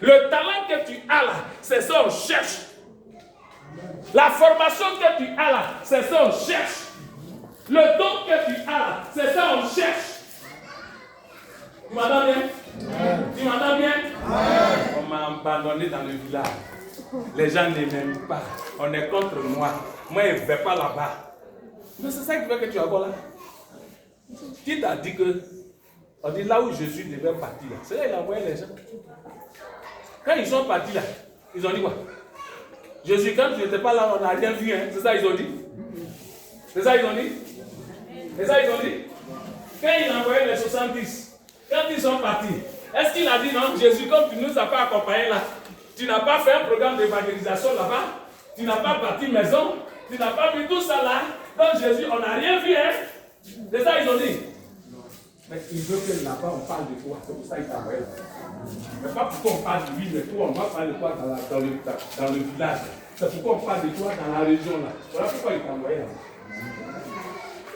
Le talent que tu as là, c'est ça, on cherche. La formation que tu as là, c'est ça, on cherche. Le don que tu as là, c'est ça, on cherche. Tu m'entends bien? Tu m'entends bien? On m'a abandonné dans le village. Les gens ne m'aiment pas. On est contre moi. Moi, je ne vais pas là-bas. Mais c'est ça qui fait que tu es encore là. Qui t'a dit que, on dit là où je suis, je devais partir là. C'est là qu'il a envoyé les gens. Quand ils sont partis là, ils ont dit quoi? Jésus, quand tu n'étais pas là, on n'a rien vu. Hein? C'est ça qu'ils ont dit? C'est ça qu'ils ont dit? C'est ça qu'ils ont dit? Quand il a envoyé les 70, quand ils sont partis, est-ce qu'il a dit non, Jésus, comme tu ne nous as pas accompagnés là, tu n'as pas fait un programme d'évangélisation là-bas, tu n'as pas bâti maison, tu n'as pas vu tout ça là, donc Jésus, on n'a rien vu, hein? C'est ça qu'ils ont dit. Mais il veut que là-bas on parle de toi, c'est pour ça qu'il t'a envoyé là. Mais pas pourquoi on parle de lui, mais toi, on va parler de toi dans le village. C'est pourquoi on parle de toi dans la région là. Voilà pourquoi il t'a envoyé là.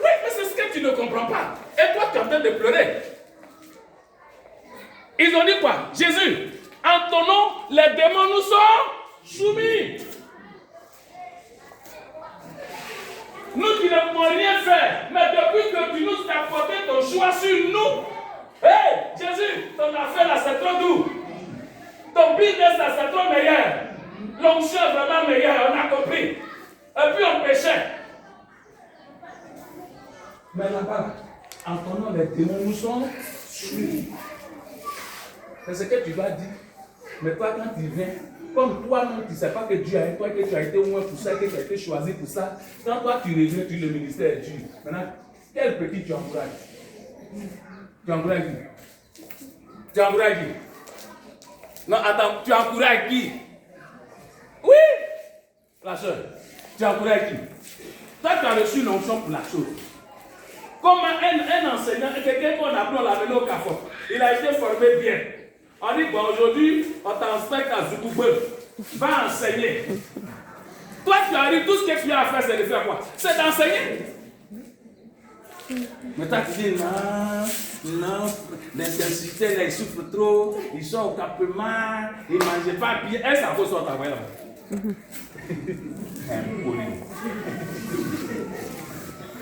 Oui, mais c'est ce que tu ne comprends pas. Et toi, tu es en train de pleurer. Ils ont dit quoi? Jésus, en ton nom, les démons nous sont soumis. Nous qui ne pouvons rien faire, mais depuis que tu nous as porté ton choix sur nous, hey, Jésus, ton affaire là c'est trop doux. Ton business là c'est trop meilleur. L'onction est vraiment meilleure, on a compris. Et puis on péchait. Mais là-bas, en ton nom, les démons nous sont soumis. C'est ce que tu vas dire. Mais toi, quand tu viens, comme toi-même, tu ne sais pas que Dieu a toi, que tu as été au moins pour ça, que tu as été choisi pour ça. Quand toi, tu reviens, tu le ministère de Dieu. Maintenant, quel petit tu encourages? Tu encourages qui? Tu encourages qui? Non, attends, tu encourages qui? Oui! La soeur, tu encourages qui? Toi, tu as reçu l'onction pour la chose. Comme un enseignant, quelqu'un qu'on appelle, on l'a amené au CAFO. Il a été formé bien. On dit, bon, aujourd'hui, on t'inspecte à Zoukoubeu. Va enseigner. Toi, tu arrives, tout ce que tu as à faire, c'est de faire quoi? C'est d'enseigner. Mais toi, tu dis, non, l'intensité, là, ils souffrent trop, ils sont au campement, ils ne mangent pas bien. Est-ce que ça vaut ça, t'as envoyé là-bas?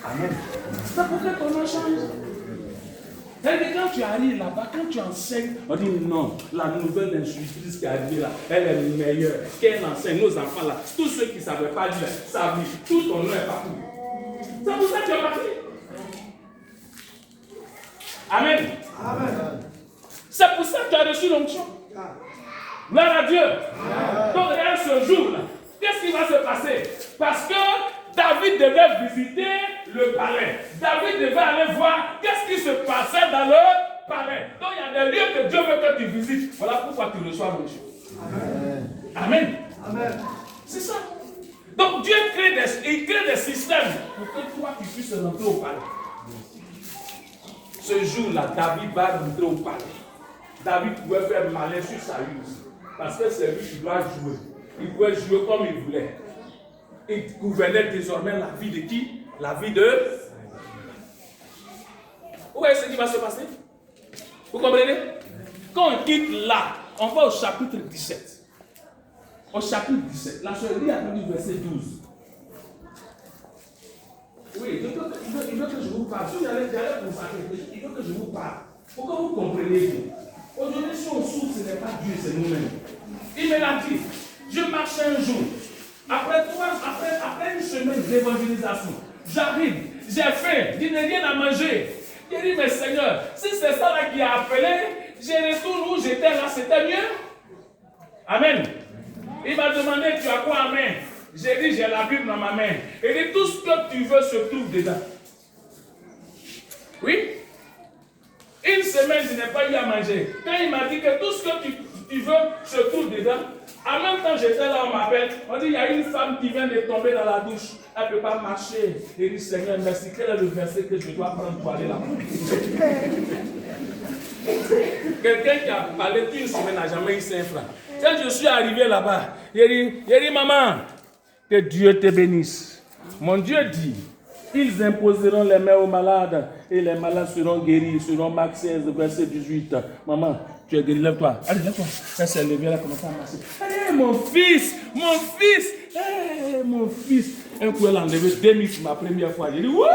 Amen. C'est pour que ton nom change. C'est-à-dire quand tu arrives là-bas, quand tu enseignes, on dit non, la nouvelle institutrice qui est arrivée là, elle est meilleure. Qu'elle enseigne nos enfants là, tous ceux qui ne savaient pas lire, savent lire, tout ton nom est partout. C'est pour ça que tu es parti. Amen. Amen. C'est pour ça que tu as reçu l'onction. Gloire à Dieu. Amen. Donc regarde ce jour-là. Qu'est-ce qui va se passer? Parce que David devait visiter le palais. David devait aller voir qu'est-ce qui se passait dans le palais. Donc il y a des lieux que Dieu veut que tu visites. Voilà pourquoi tu reçois l'onction. Amen. Amen. Amen. C'est ça. Donc Dieu crée des systèmes pour que toi tu puisses rentrer au palais. Ce jour-là, David va rentrer au palais. David pouvait faire malin sur sa use. Parce que c'est lui qui doit jouer. Il pouvait jouer comme il voulait. Il gouvernait désormais la vie de qui? La vie de... Vous voyez ce qui va se passer? Vous comprenez? Quand on quitte là, on va au chapitre 17. Au chapitre 17. La soeur lit à partir du verset 12. Oui, il veut que je vous parle. Si j'allais vous parler, il veut que je vous parle. Pour que vous compreniez bien. Aujourd'hui, si on souffre, ce n'est pas Dieu, c'est nous-mêmes. Il me l'a dit. Je marchais un jour. Après une semaine d'évangélisation, j'arrive, j'ai faim, je n'ai rien à manger. J'ai dit, mais Seigneur, si c'est ça là qui a appelé, je retourne où j'étais là, c'était mieux. Amen. Il m'a demandé, tu as quoi en main? J'ai dit, j'ai la Bible dans ma main. Il dit, tout ce que tu veux se trouve dedans. Oui. Une semaine, je n'ai pas eu à manger. Quand il m'a dit que tout ce que tu veux se trouve dedans, en même temps, j'étais là, on m'appelle. On dit, il y a une femme qui vient de tomber dans la douche. Elle ne peut pas marcher. Il dit, Seigneur, merci. Quel est le verset que je dois prendre pour aller là-bas? Quelqu'un qui a parlé une semaine n'a jamais eu 5 francs. Quand je suis arrivé là-bas, il dit, maman, que Dieu te bénisse. Mon Dieu dit, ils imposeront les mains aux malades et les malades seront guéris. Selon Marc 16, verset 18. Maman, tu es guéri, lève-toi. Allez, lève-toi. Elle s'est levée, elle a commencé à marcher. Hey, mon fils, hey, mon fils. Un coup, elle a enlevé 2000 pour ma première fois. J'ai dit, wouh!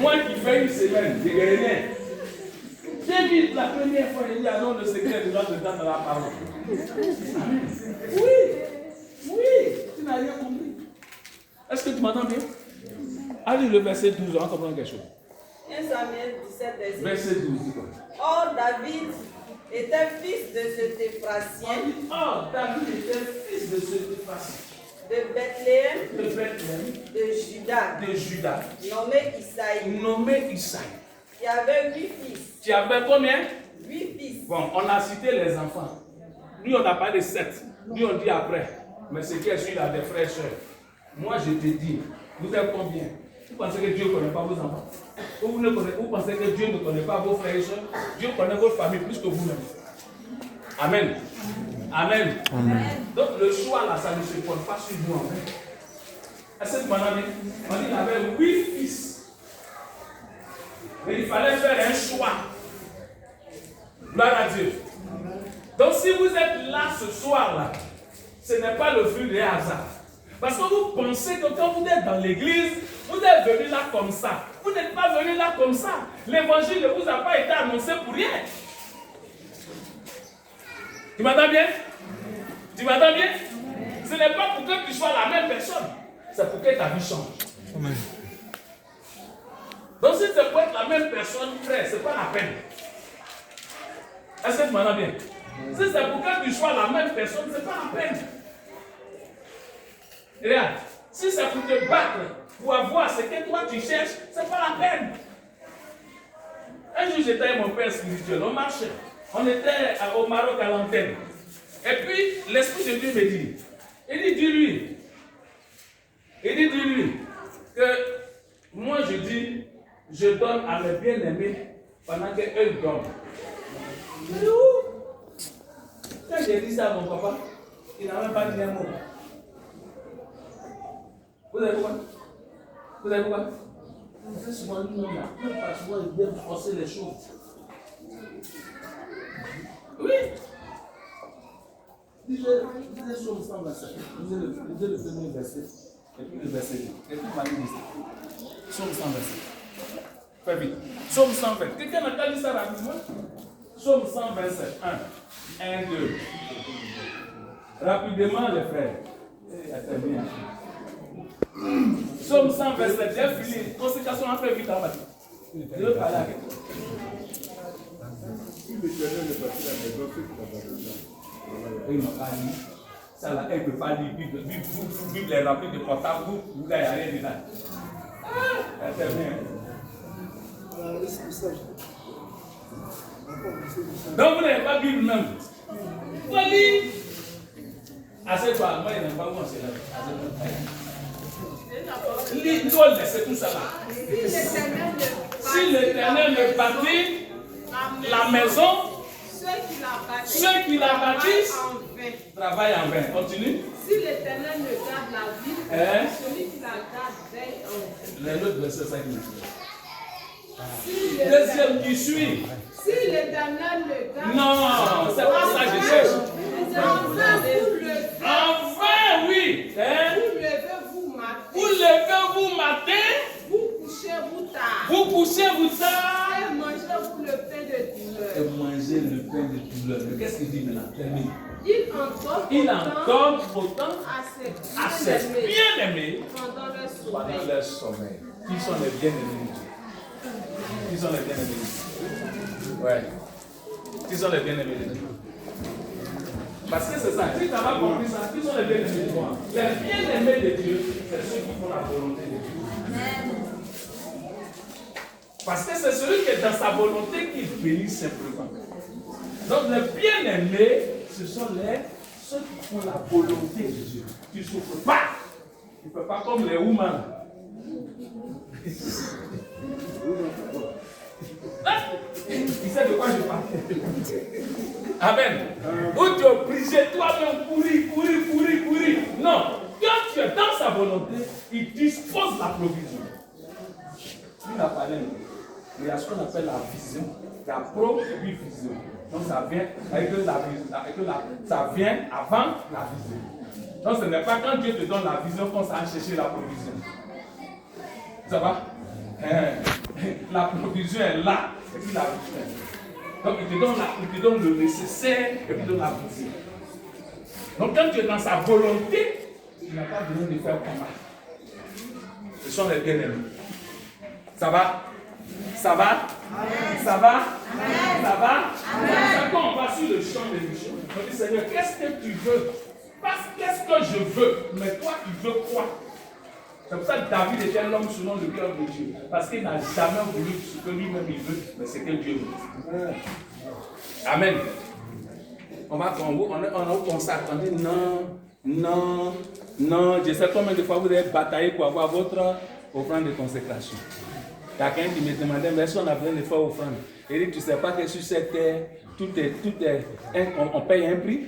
Moi qui fais une semaine, je n'ai rien. 2000 la première fois, j'ai dit, alors le secret de notre temps dans la parole. Oui, tu n'as rien compris. Est-ce que tu m'entends bien? Allez, le verset 12, on va comprendre quelque chose. 1 Samuel 17, verset 12, dis quoi? Or, David était fils de cet Éphrasien. Or, David était fils de cet Éphrasien. De Bethléem. De Bethléem. De Juda. Nommé Isaïe. Qui avait 8 fils. Tu avais combien? 8 fils. Bon, on a cité les enfants. Lui, on n'a pas de 7. Lui, on dit après. Mais c'est qui est celui-là des frères et sœurs? Moi, je te dis, vous êtes combien? Vous pensez que Dieu ne connaît pas vos enfants? Vous pensez que Dieu ne connaît pas vos frères et sœurs? Dieu connaît votre famille plus que vous-même. Amen. Amen. Amen. Donc, le choix là, ça ne se porte pas sur vous en fait. Est-ce que vous m'entendez? On dit qu'il avait 8 fils. Mais il fallait faire un choix. Gloire à Dieu. Donc, si vous êtes là ce soir-là, ce n'est pas le fruit des hasards. Parce que vous pensez que quand vous êtes dans l'église, vous êtes venu là comme ça. Vous n'êtes pas venu là comme ça. L'évangile ne vous a pas été annoncé pour rien. Tu m'entends bien? Tu m'entends bien? Ce n'est pas pour que tu sois la même personne. C'est pour que ta vie change. Amen. Donc si c'est pour être la même personne, frère, ce n'est pas la peine. Est-ce que tu m'entends bien? Si c'est pour que tu sois la même personne, ce n'est pas la peine. Regarde, si c'est pour te battre, pour avoir ce que toi tu cherches, ce n'est pas la peine. Un jour, j'étais avec mon père spirituel, on marchait. On était au Maroc à l'antenne. Et puis, l'Esprit de Dieu me dit, il dit, dis-lui que moi je dis, je donne à mes bien-aimés pendant qu'eux dorment. Mais où? Quand j'ai dit ça à mon papa, il n'a même pas dit un mot. Vous savez pourquoi? Vous savez pourquoi? C'est souvent lui-même là. Parce qu'il vient forcer les choses. Oui. Lisez Psaume 127. Lisez le premier verset. Et puis le verset 2. Et puis Marie dit ça. Psaume 127. Fais vite. Psaume 127. Quelqu'un n'a pas dit ça rapidement? Psaume 127. 1, 2. Rapidement, les frères. Attends bien. Psaume 127. J'ai fini. Consécration, on fait vite en bas. Je veux parler avec toi. Si l'Éternel est parti à la maison, c'est qu'il a pas besoin. Il n'a pas dit. Ça là, elle ne peut pas lire. Bible est remplie de portables. Vous n'avez rien dedans. C'est bien. Donc vous n'avez pas Bible même. Vous allez. Assieds-toi. Moi, je n'aime pas où on s'est là. Assieds-toi. Laissez tout ça là. Si l'Éternel ne bâtit la maison, ceux qui la bâtissent travaillent en vain. Continue. Si l'Éternel ne garde la ville, celui qui la garde veille en vain. L'autre verset 5 minutes. Deuxième qui suit. Si l'Éternel ne garde. Non, c'est pas ça que je cherche. Enfin, oui. Vous levez-vous matin. Vous matin. Vous couchez-vous tard. tard. Et mangez-vous le pain de douleur. Et mangez le pain de douleur. Mais qu'est-ce qu'il dit maintenant? Termine. Il en donne autant à ses bien-aimés pendant leur sommeil. Qui sont les bien-aimés de Dieu? Qui sont les bien-aimés? Ouais. Qui sont les bien-aimés? Parce que c'est ça. Si tu n'as pas compris ça, qui sont les bien-aimés de moi? Les bien-aimés de Dieu, c'est ceux qui font la volonté de Dieu. Parce que c'est celui qui est dans sa volonté qui bénit simplement. Donc les bien-aimés, ce sont ceux qui font la volonté de Dieu. Tu ne souffres pas. Tu ne fais pas comme les women. Il sait de quoi je parle. Amen. Où tu es obligé toi-même courir. Non. Quand tu es dans sa volonté, il dispose la provision. Il a parlé. Il y a ce qu'on appelle la vision. Il y a pro et puis vision. Donc ça vient ça vient avant la vision. Donc ce n'est pas quand Dieu te donne la vision qu'on s'en chercher la provision. Ça va? La provision est là. Et puis la vision est là. Donc il te donne le nécessaire et puis il te donne la vision. Donc quand tu es dans sa volonté, tu n'as pas besoin de faire combat. Ce sont les bien-aimés. Ça va? Ça va? Amen. Ça va? Amen. Ça va? Amen. Quand on va sur le champ de mission, on dit Seigneur, qu'est-ce que tu veux? Qu'est-ce que je veux? Mais toi, tu veux quoi? C'est pour ça que David était l'homme selon le cœur de Dieu. Parce qu'il n'a jamais voulu ce que lui-même il veut, mais c'est que Dieu veut. Amen. On s'attendait, non. Je sais combien de fois vous avez bataillé pour avoir votre offrande de consécration. Quelqu'un qui me demandait, mais est-ce qu'on a besoin de faire offrande? Il dit, tu ne sais pas que sur cette terre, on paye un prix?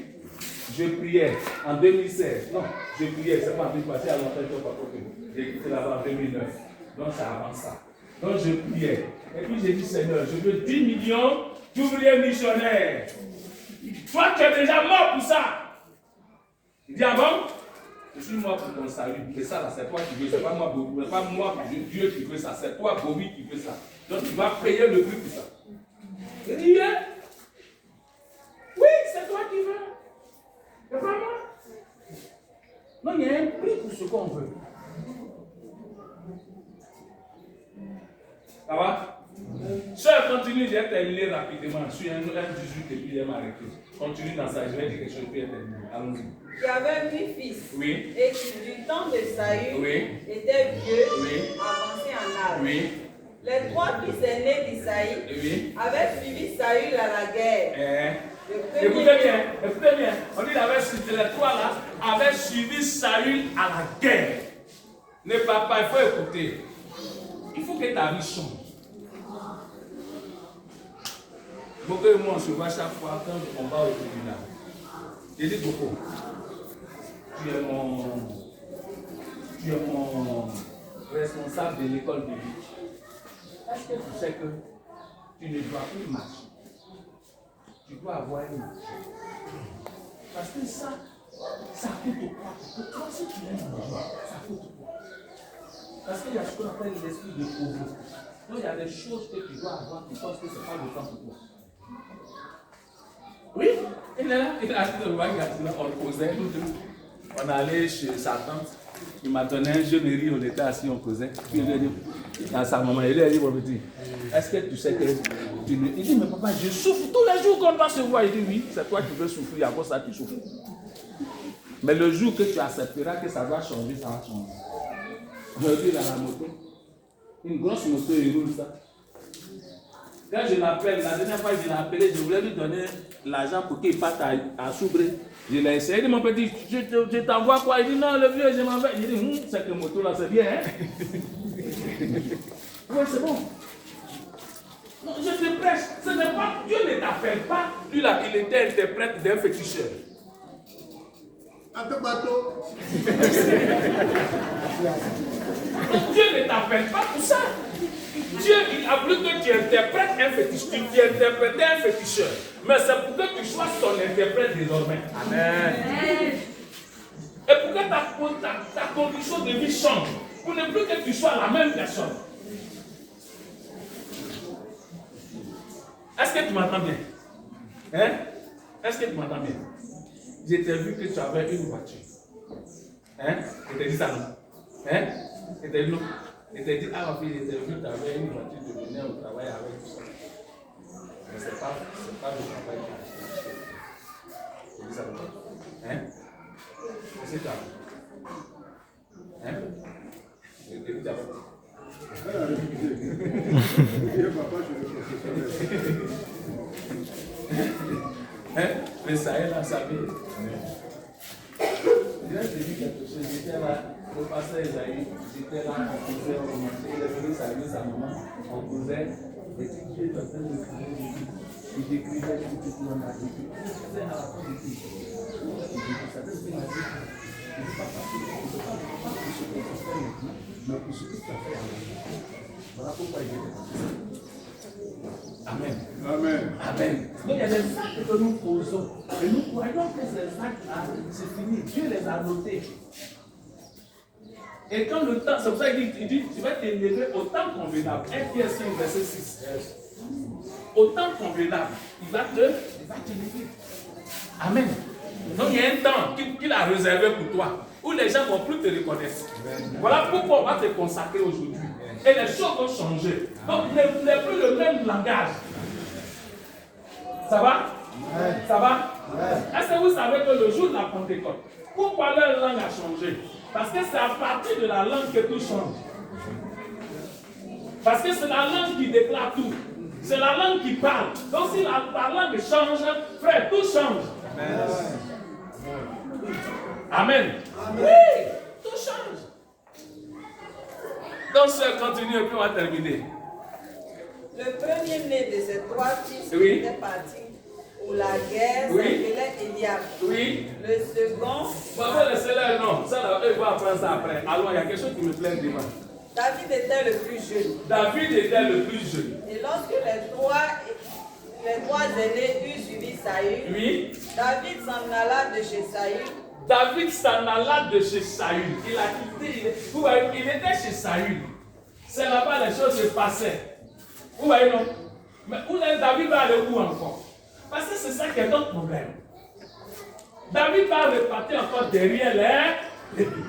Je priais en 2016. Non, je priais, c'est pas en 2016, à longtemps, je ne sais pas pourquoi. J'ai quitté là-bas en 2009. Donc ça avance ça. Donc je priais. Et puis j'ai dit, Seigneur, je veux 10 millions d'ouvriers missionnaires. Toi, tu es déjà mort pour ça. Il dit, ah bon? Je suis mort pour ton salut. Mais ça, là, c'est toi qui veux. C'est pas moi, Bobby. C'est pas moi, Dieu qui veut ça. C'est toi, Bobby, qui veut ça. Donc, tu vas payer le prix pour ça. Il dit, oui, c'est toi qui veux. C'est pas moi. Non, il y a un prix pour ce qu'on veut. Ça va? Sœur, continue, j'ai terminé rapidement. Je suis un 18 et puis il est arrêté. Continue dans ça, je vais dire quelque chose puis terminer. Allons-y. Qui avait 8 fils. Oui. Et qui, du temps de Saül, oui. était vieux, oui. avancé en âge. Oui. Les 3 fils aînés d'Isaïe oui. avaient suivi Saül à la guerre. Écoutez bien. On dit que les 3 là avaient suivi Saül à la guerre. Ne parle pas, il faut écouter. Il faut que ta vie change. Beaucoup de moi, on se voit chaque fois quand on va au tribunal. Je dis beaucoup. Tu es mon responsable de l'école biblique. Est-ce que tu sais que tu ne dois plus marcher? Tu dois avoir une marche. Parce que ça coûte quoi? Pour toi, si tu aimes manger, ça coûte quoi? Parce qu'il y a ce qu'on appelle l'esprit de pauvreté. Donc il y a des choses que tu dois avoir, tu penses que ce n'est pas le temps pour toi. Oui, il est là, il a acheté le wagon, on causait, on allait chez sa tante, il m'a donné un jeune riz, on était assis, on causait. Puis il lui a dit à sa maman, il lui a dit, mon petit, est-ce que tu sais que tu ne... Il dit, mais papa, je souffre tous les jours qu'on doit se voir. Il dit, oui, c'est toi qui veux souffrir, à cause de ça tu souffres. Mais le jour que tu accepteras que ça doit changer, ça va changer. Aujourd'hui, dans la moto, une grosse moto, il roule ça. Quand je l'appelle, la dernière fois que je l'ai appelé, je voulais lui donner l'argent pour qu'il parte à Soubré. Je l'ai essayé. Il dit, mon petit, je t'envoie quoi? Il dit, non, le vieux, je m'en vais. Il dit, c'est que moto là, c'est bien, hein? Oui, c'est bon. Non, je te prêche. Ce n'est pas, Dieu ne t'appelle pas. Lui là, il était interprète d'un féticheur. Un peu bateau. Dieu ne t'appelle pas pour ça. Dieu, il a voulu que tu interprètes un féticheur. Tu interprétais un féticheur. Mais c'est pour que tu sois son interprète désormais. Amen. Et pour que ta condition de vie change. Pour ne plus que tu sois la même personne. Est-ce que tu m'entends bien? Hein? Est-ce que tu m'entends bien? Je t'ai vu que tu avais une voiture. Hein? Je t'ai dit ça non? Hein? Je t'ai dit non? Il te dit, ah ma fille, il était venu, tu avais une voiture, tu venais au travail avec tout ça. Mais ce n'est pas le travail qui a acheté. Tu dis ça comme ça. Hein? C'est ça. Hein? Et puis tu as hein? Mais ça est là, ça vient. Je vais te dire quelque chose. J'étais là, le pasteur Esaïe, j'étais là, on causait, on mangeait, il est venu saluer sa maman, on causait. Et puis tu es en train de travailler de lui. Il décrivait tout ce qu'on a dit. Il faisait à la fin de tout. Il dit, ça veut dire que il ne faut pas passer, il ne faut pas pour ce que tu fais maintenant, mais pour ce que tu as fait avant. Voilà pourquoi il est passé. Amen. Amen. Amen. Donc il y a des actes que nous posons. Et nous croyons que ces actes-là, c'est fini. Dieu les a notés. Et quand le temps, c'est pour ça qu'il dit, tu vas t'élever au temps convenable. 1 Pierre 5, verset 6. Au temps convenable, il va t'élever. Amen. Donc il y a un temps qu'il a réservé pour toi, où les gens ne vont plus te reconnaître. Voilà pourquoi on va te consacrer aujourd'hui. Et les choses vont changer. Donc il n'est plus le même langage. Ça va? Ça va? Est-ce que vous savez que le jour de la Pentecôte, pourquoi leur langue a changé? Parce que c'est à partir de la langue que tout change. Parce que c'est la langue qui déclare tout. C'est la langue qui parle. Donc si la langue change, frère, tout change. Amen. Amen. Oui, tout change. Donc ça continue et puis on va terminer. Le premier-né de ces trois fils oui. était parti pour la guerre, s'appelait Eliab. Oui. Le second. Vous pouvez laisser là, non. Ça, là, eux vont apprendre ça après. Alors, il y a quelque chose qui me plaît devant. David était le plus jeune. David était le plus jeune. Et lorsque les trois aînés eurent suivi Saül, oui. David s'en alla de chez Saül. David s'en alla de chez Saül. Il a quitté, il était chez Saül. C'est là-bas les choses se passaient. Vous voyez, non? Mais où est David va aller où encore? Parce que c'est ça qui est notre problème. David va repartir encore derrière les brebis.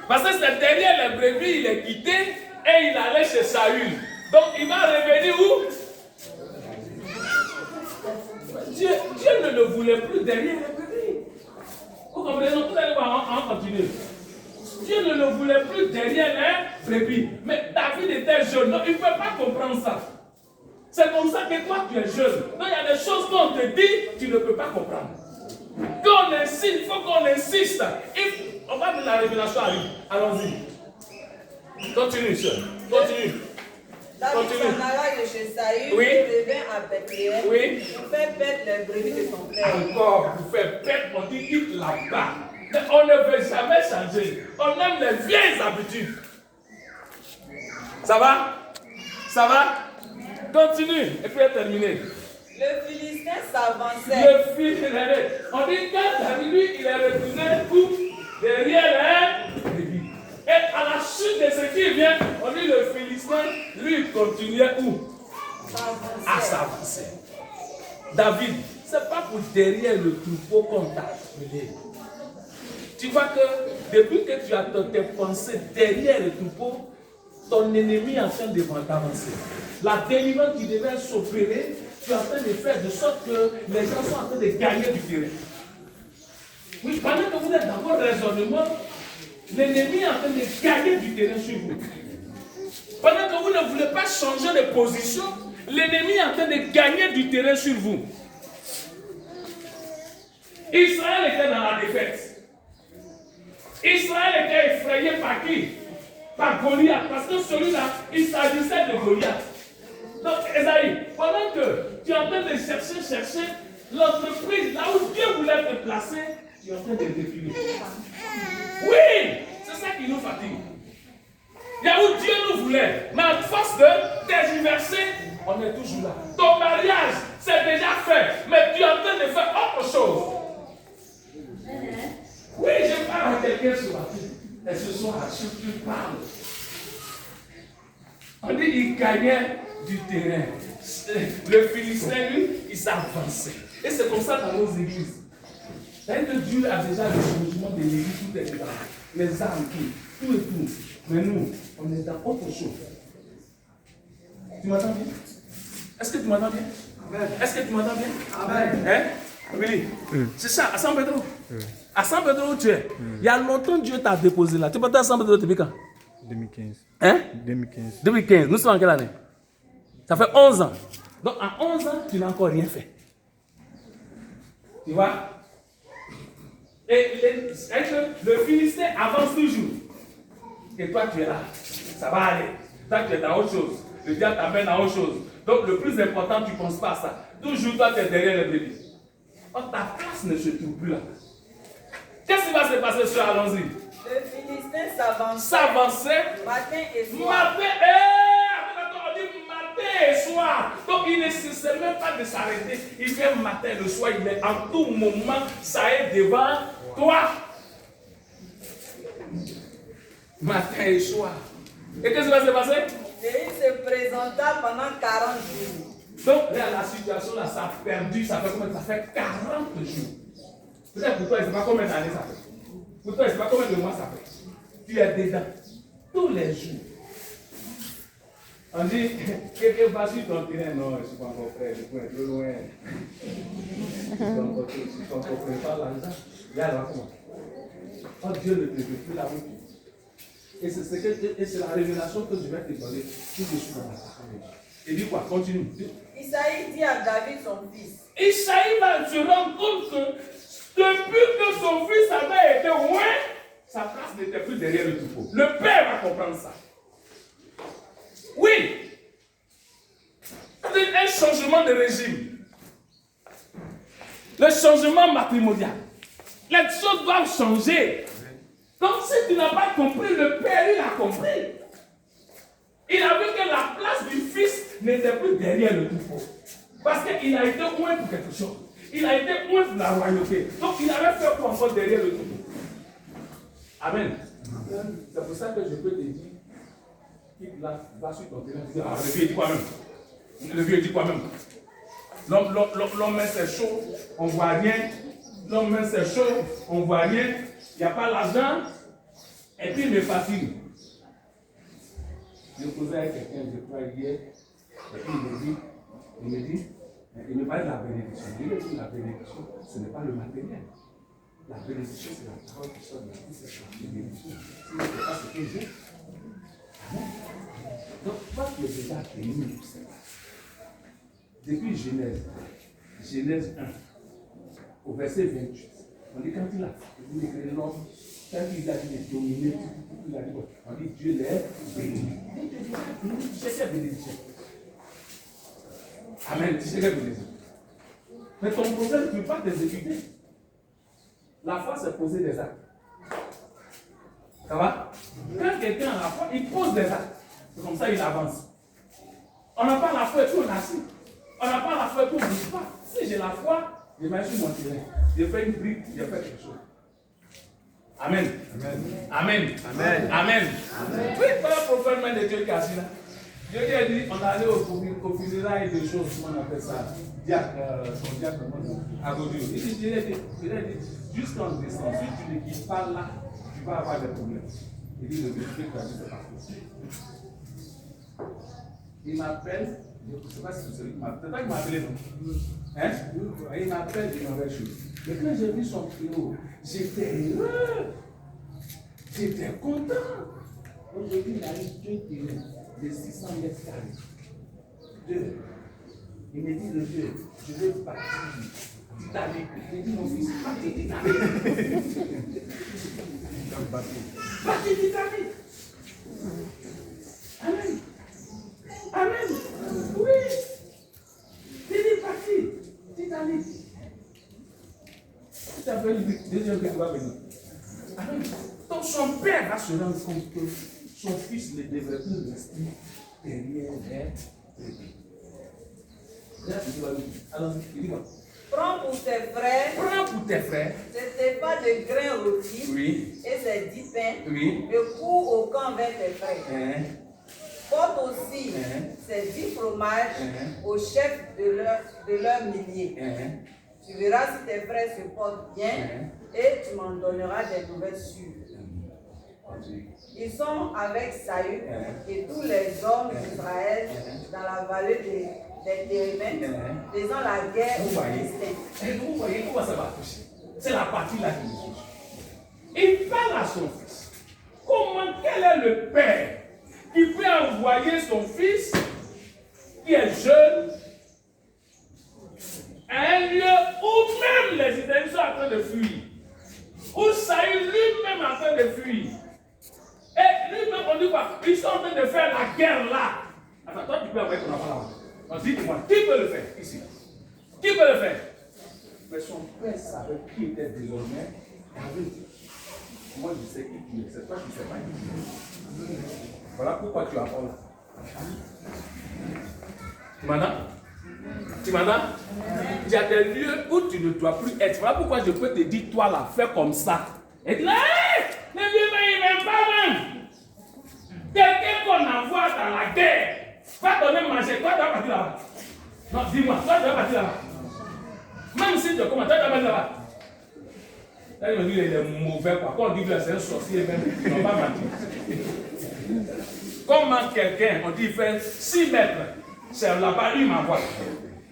Parce que c'est derrière les brebis, il est quitté et il allait chez Saül. Donc il va revenir où? Dieu ne le voulait plus derrière les brebis. Vous comprenez? Donc vous allez voir, on continue. Dieu ne le voulait plus derrière les brebis. Mais David était jeune. Donc il ne peut pas comprendre ça. C'est comme ça que toi tu es jeune. Donc il y a des choses qu'on te dit, tu ne peux pas comprendre. Quand on insiste, il faut qu'on insiste. On va de la révélation arrive. Allons-y. Continue, sœur. Continue. David s'en alla de chez Saül oui. et revint à Bethléem oui. pour faire paître les brebis de son père. Encore, pour faire paître, on dit quitte là-bas. Mais on ne veut jamais changer. On aime les vieilles habitudes. Ça va? Ça va? Continue. Et puis terminer. Le Philistin s'avançait. Le Philistin. On dit que David, lui, il est retourné où? Derrière les brebis. Et à la suite de ce qui vient, on dit le Philistin, lui, il continuait où? À s'avancer. David, ce n'est pas pour derrière le troupeau qu'on t'a appelé. Tu vois que depuis que tu as tes pensées derrière le troupeau, ton ennemi est en train d'avancer. La délivrance qui devait s'opérer, tu es en train de faire de sorte que les gens sont en train de gagner du terrain. Oui, pendant que vous êtes dans votre raisonnement, l'ennemi est en train de gagner du terrain sur vous. Pendant que vous ne voulez pas changer de position, l'ennemi est en train de gagner du terrain sur vous. Israël était dans la défaite. Israël était effrayé par qui? Par Goliath. Parce que celui-là, il s'agissait de Goliath. Donc, Esaïe, pendant que tu es en train de chercher l'entreprise, là où Dieu voulait te placer, tu es en train de défiler. Oui, c'est ça qui nous fatigue. Il y a où Dieu nous voulait, mais à force de tergiverser, on est toujours là. Ton mariage, c'est déjà fait, mais tu es en train de faire autre chose. Oui, je parle à quelqu'un ce matin. Et ce soir, tu parles. On dit qu'il gagnait du terrain. Le Philistin, lui, il s'avançait. Et c'est comme ça dans nos églises. C'est que Dieu a déjà le changement de l'église tout est dedans. les armes, tout et tout. Mais nous, on est dans autre chose. Tu m'entends bien? Est-ce que tu m'entends bien? Amen. Est-ce que tu m'entends bien? Amen. Hein? Oui. C'est ça, à San Pedro. À San Pedro où tu es. Il y a longtemps Dieu t'a déposé là. Tu peux à San Pedro depuis quand? 2015. Hein? 2015. 2015. Nous sommes en quelle année? Ça fait 11 ans. Donc en 11 ans, tu n'as encore rien fait. Tu vois? Et le Philistin avance toujours. Et toi, tu es là. Ça va aller. Toi, tu es dans autre chose. Le diable t'amène à autre chose. Donc, le plus important, tu ne penses pas à ça. Toujours, toi, tu es derrière le bébé. Or, ta place ne se trouve plus là. Qu'est-ce qui va se passer, sur allons-y? Le Philistin s'avançait. S'avançait. Matin et soir. On dit matin et soir. Donc, il ne cesse même pas de s'arrêter. Il fait matin et le soir. Il est en tout moment, ça est devant toi. Matin et soir. Et qu'est-ce qui va se passer? Et il se présenta pendant 40 jours. Donc là, la situation là, ça a perdu, ça fait combien? Ça fait 40 jours. Peut-être pour toi, je ne sais pas combien d'années ça fait. Pour toi, je ne sais pas combien de mois ça fait. Tu es dedans. Tous les jours. On dit, quelqu'un va sur ton terrain. Non, je ne suis pas encore prêt, je suis un peu loin. Je suis encore prêt par l'argent. Là, là, comment? Oh, Dieu ne te veut plus la route. Et c'est la révélation que je vais te donner tout de suite dans la parole. Et dis quoi? Continue. Isaïe dit à David son fils. Isaïe va se rendre compte que depuis que son fils avait été loin, sa place n'était plus derrière le troupeau. Le père va comprendre ça. Oui. C'est un changement de régime. Le changement matrimonial. Les choses doivent changer. Donc si tu n'as pas compris, le père, il a compris. Il a vu que la place du fils n'était plus derrière le troupeau. Parce qu'il a été loin pour quelque chose. Il a été loin pour la royauté. Donc il avait fait quoi encore derrière le troupeau. Amen. C'est pour ça que je peux te dire, quitte là, va sur ton terrain. Le vieux dit quoi même? Le vieux dit quoi même? L'homme c'est chaud, on ne voit rien. L'homme c'est chaud, on ne voit rien. Il n'y a pas l'argent. Et puis il me fatigue. Je posais à quelqu'un, je crois hier, et puis il me parlait de la bénédiction. Je lui ai dit, la bénédiction, ce n'est pas le matériel. La bénédiction, c'est la parole qui sort de la bouche, c'est la bénédiction. Si ce n'est pas ce que j'ai. Donc, toi qui es déjà béni, tu sais pas. Depuis Genèse 1, au verset 28, on dit quand il a créé l'homme, quand il a dit de dominer, il a dit quoi? On dit Dieu l'est béni. Tu sais quelle bénédiction? Amen, tu sais quelle bénédiction? Mais ton problème, tu ne peux pas t'exécuter. La foi, c'est poser des actes. Ça va? Quand quelqu'un a la foi, il pose des actes. C'est comme ça il avance. On n'a pas la foi et tout on assis. On n'a pas la foi et tout on ne bouge pas. Si j'ai la foi, je mets sur mon terrain. Je fais une brique, je fais quelque chose. Amen. Amen. Amen. Amen. Amen. Amen. Oui, pas le prophète de Dieu qui est assis là. Dieu lui a dit, on allait au funérailles de choses, comment on appelle ça? Son diacre, à Gaudieu. Il dit, jusqu'en décembre, si tu ne quittes pas là, tu vas avoir des problèmes. Il dit, le monsieur qui a dit, c'est parti. Il m'appelle, je ne sais pas si c'est celui qui m'appelle, c'est pas qu'il m'a appelé, non? Hein? Il m'appelle, il m'avait chose. Mais quand j'ai vu son frérot, j'étais heureux. J'étais content. Aujourd'hui, il a eu 2 terrains de 600 mètres carrés. 2. Il me dit, le Dieu, je veux partir d'Italie. Il dit, mon fils, partir d'Italie. Partir d'Italie. Amen. Amen. Oui. Il est parti d'Italie. Tu as fait le deuxième que tu vas venir. Amen. Donc son père va se rendre compte que son fils ne devrait plus rester derrière les bébés. Alors, il dit quoi? Prends pour tes frères. Prends pour tes frères. C'était pas de grains rôtis. Oui. Et ses 10 pains. Oui. Et cours au camp vers tes frères. Porte aussi ces 10 fromages au chef de leur millier. Tu verras si tes frères se portent bien et tu m'en donneras des nouvelles sûres. Ils sont avec Saül et tous les hommes d'Israël dans la vallée des Térémètes, faisant la guerre aux Philistins. Vous voyez comment ça va toucher? C'est la partie là qui me touche. Il parle à son fils. Quel est le père qui peut envoyer son fils qui est jeune à un lieu où même les Israéliens sont en train de fuir, où Saül lui-même est en train de fuir, et lui-même on dit quoi? Ils sont en train de faire la guerre là. Attends, toi tu peux envoyer ton enfant là. Dites-moi, qui peut le faire ici? Qui peut le faire? Mais son père savait qui était désormais David. Moi je sais qui est, c'est toi qui ne sais pas qui est. Voilà pourquoi tu apprends là. Tu m'entends? Tu m'entends? Il y a des lieux où tu ne dois plus être. Voilà pourquoi je peux te dire, toi là, fais comme ça. Et tu dis, hé, le vieux mec, il ne m'aime pas même. Quelqu'un qu'on envoie dans la guerre, va donner manger, toi tu vas partir là-bas. Non, dis-moi, toi tu vas partir là-bas. Même si tu commences, toi tu vas partir là-bas. Là, il me dit, il est mauvais quoi. Quand on dit que c'est un sorcier, même, ils n'ont pas menti. Comment quelqu'un, on dit, il fait 6 mètres, c'est là-bas, il m'envoie.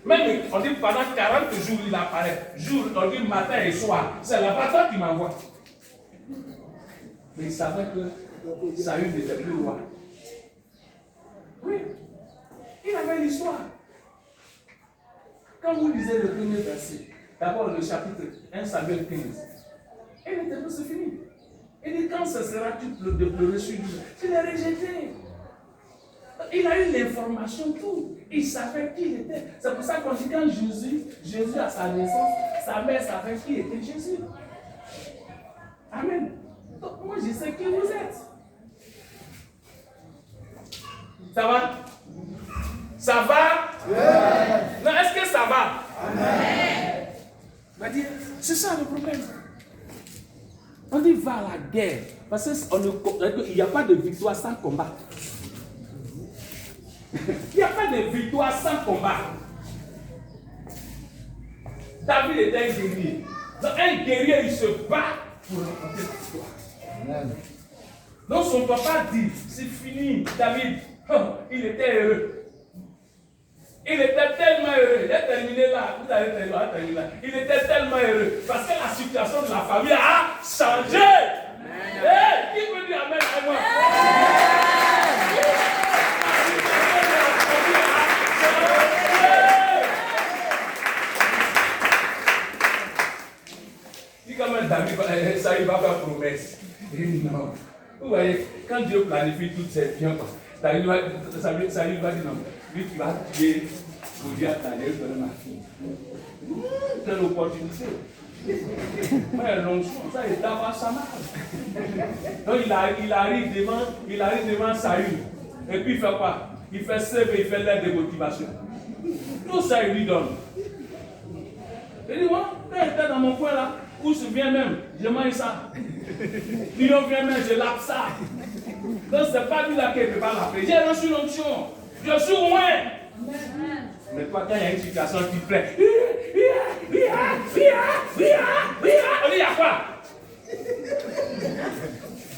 Même, on dit, pendant 40 jours, il apparaît. Jour, on dit matin et soir, c'est là-bas, toi qui m'envoie. Mais il savait que Saül n'était plus roi. Oui, il avait l'histoire. Quand vous lisez le premier verset, d'abord le chapitre 1 Samuel 15, il était tout, c'est fini. Il dit, quand ce sera-tu de pleurer sur lui? Tu l'as rejeté. Il a eu l'information, tout. Il savait qui il était. C'est pour ça qu'on dit quand Jésus à sa naissance, sa mère savait qui était Jésus. Amen. Donc moi je sais qui vous êtes. Ça va? Ça va? Yeah. Non, est-ce que ça va? Amen. On va dire, c'est ça le problème. On dit va à la guerre. Parce qu'il n'y a pas de victoire sans combat. Il n'y a pas de victoire sans combat. David était un guerrier. Donc un guerrier, il se bat pour remporter la victoire. Donc son papa dit, c'est fini, David. Oh, il était heureux. Il était tellement heureux. Il est terminé là. Vous allez terminer là. Il était tellement heureux. Parce que la situation de la famille a changé. Hey, qui peut dire amen à moi? Dis quand même David, ça il va faire promesse. Il dit non. Vous voyez, quand Dieu planifie toutes ces biens, David va dire non. Lui, tu vas tuer Goliath, d'aller donner ma fille. Quelle opportunité. Mais l'onction, ça, il d'abord sa marche. Donc il arrive devant Saül. Et puis il fait quoi? Il fait CV, il fait l'aide de motivation. Tout ça, il lui donne. Il dit, moi, quand j'étais dans mon coin là, où je viens même, je mange ça. Puis on vient même, je lappe ça. Donc c'est pas lui là qui ne peut pas l'appeler. J'ai reçu l'onction. Je suis loin. Mais toi, quand il y a une situation qui plaît, on dit, il y a quoi?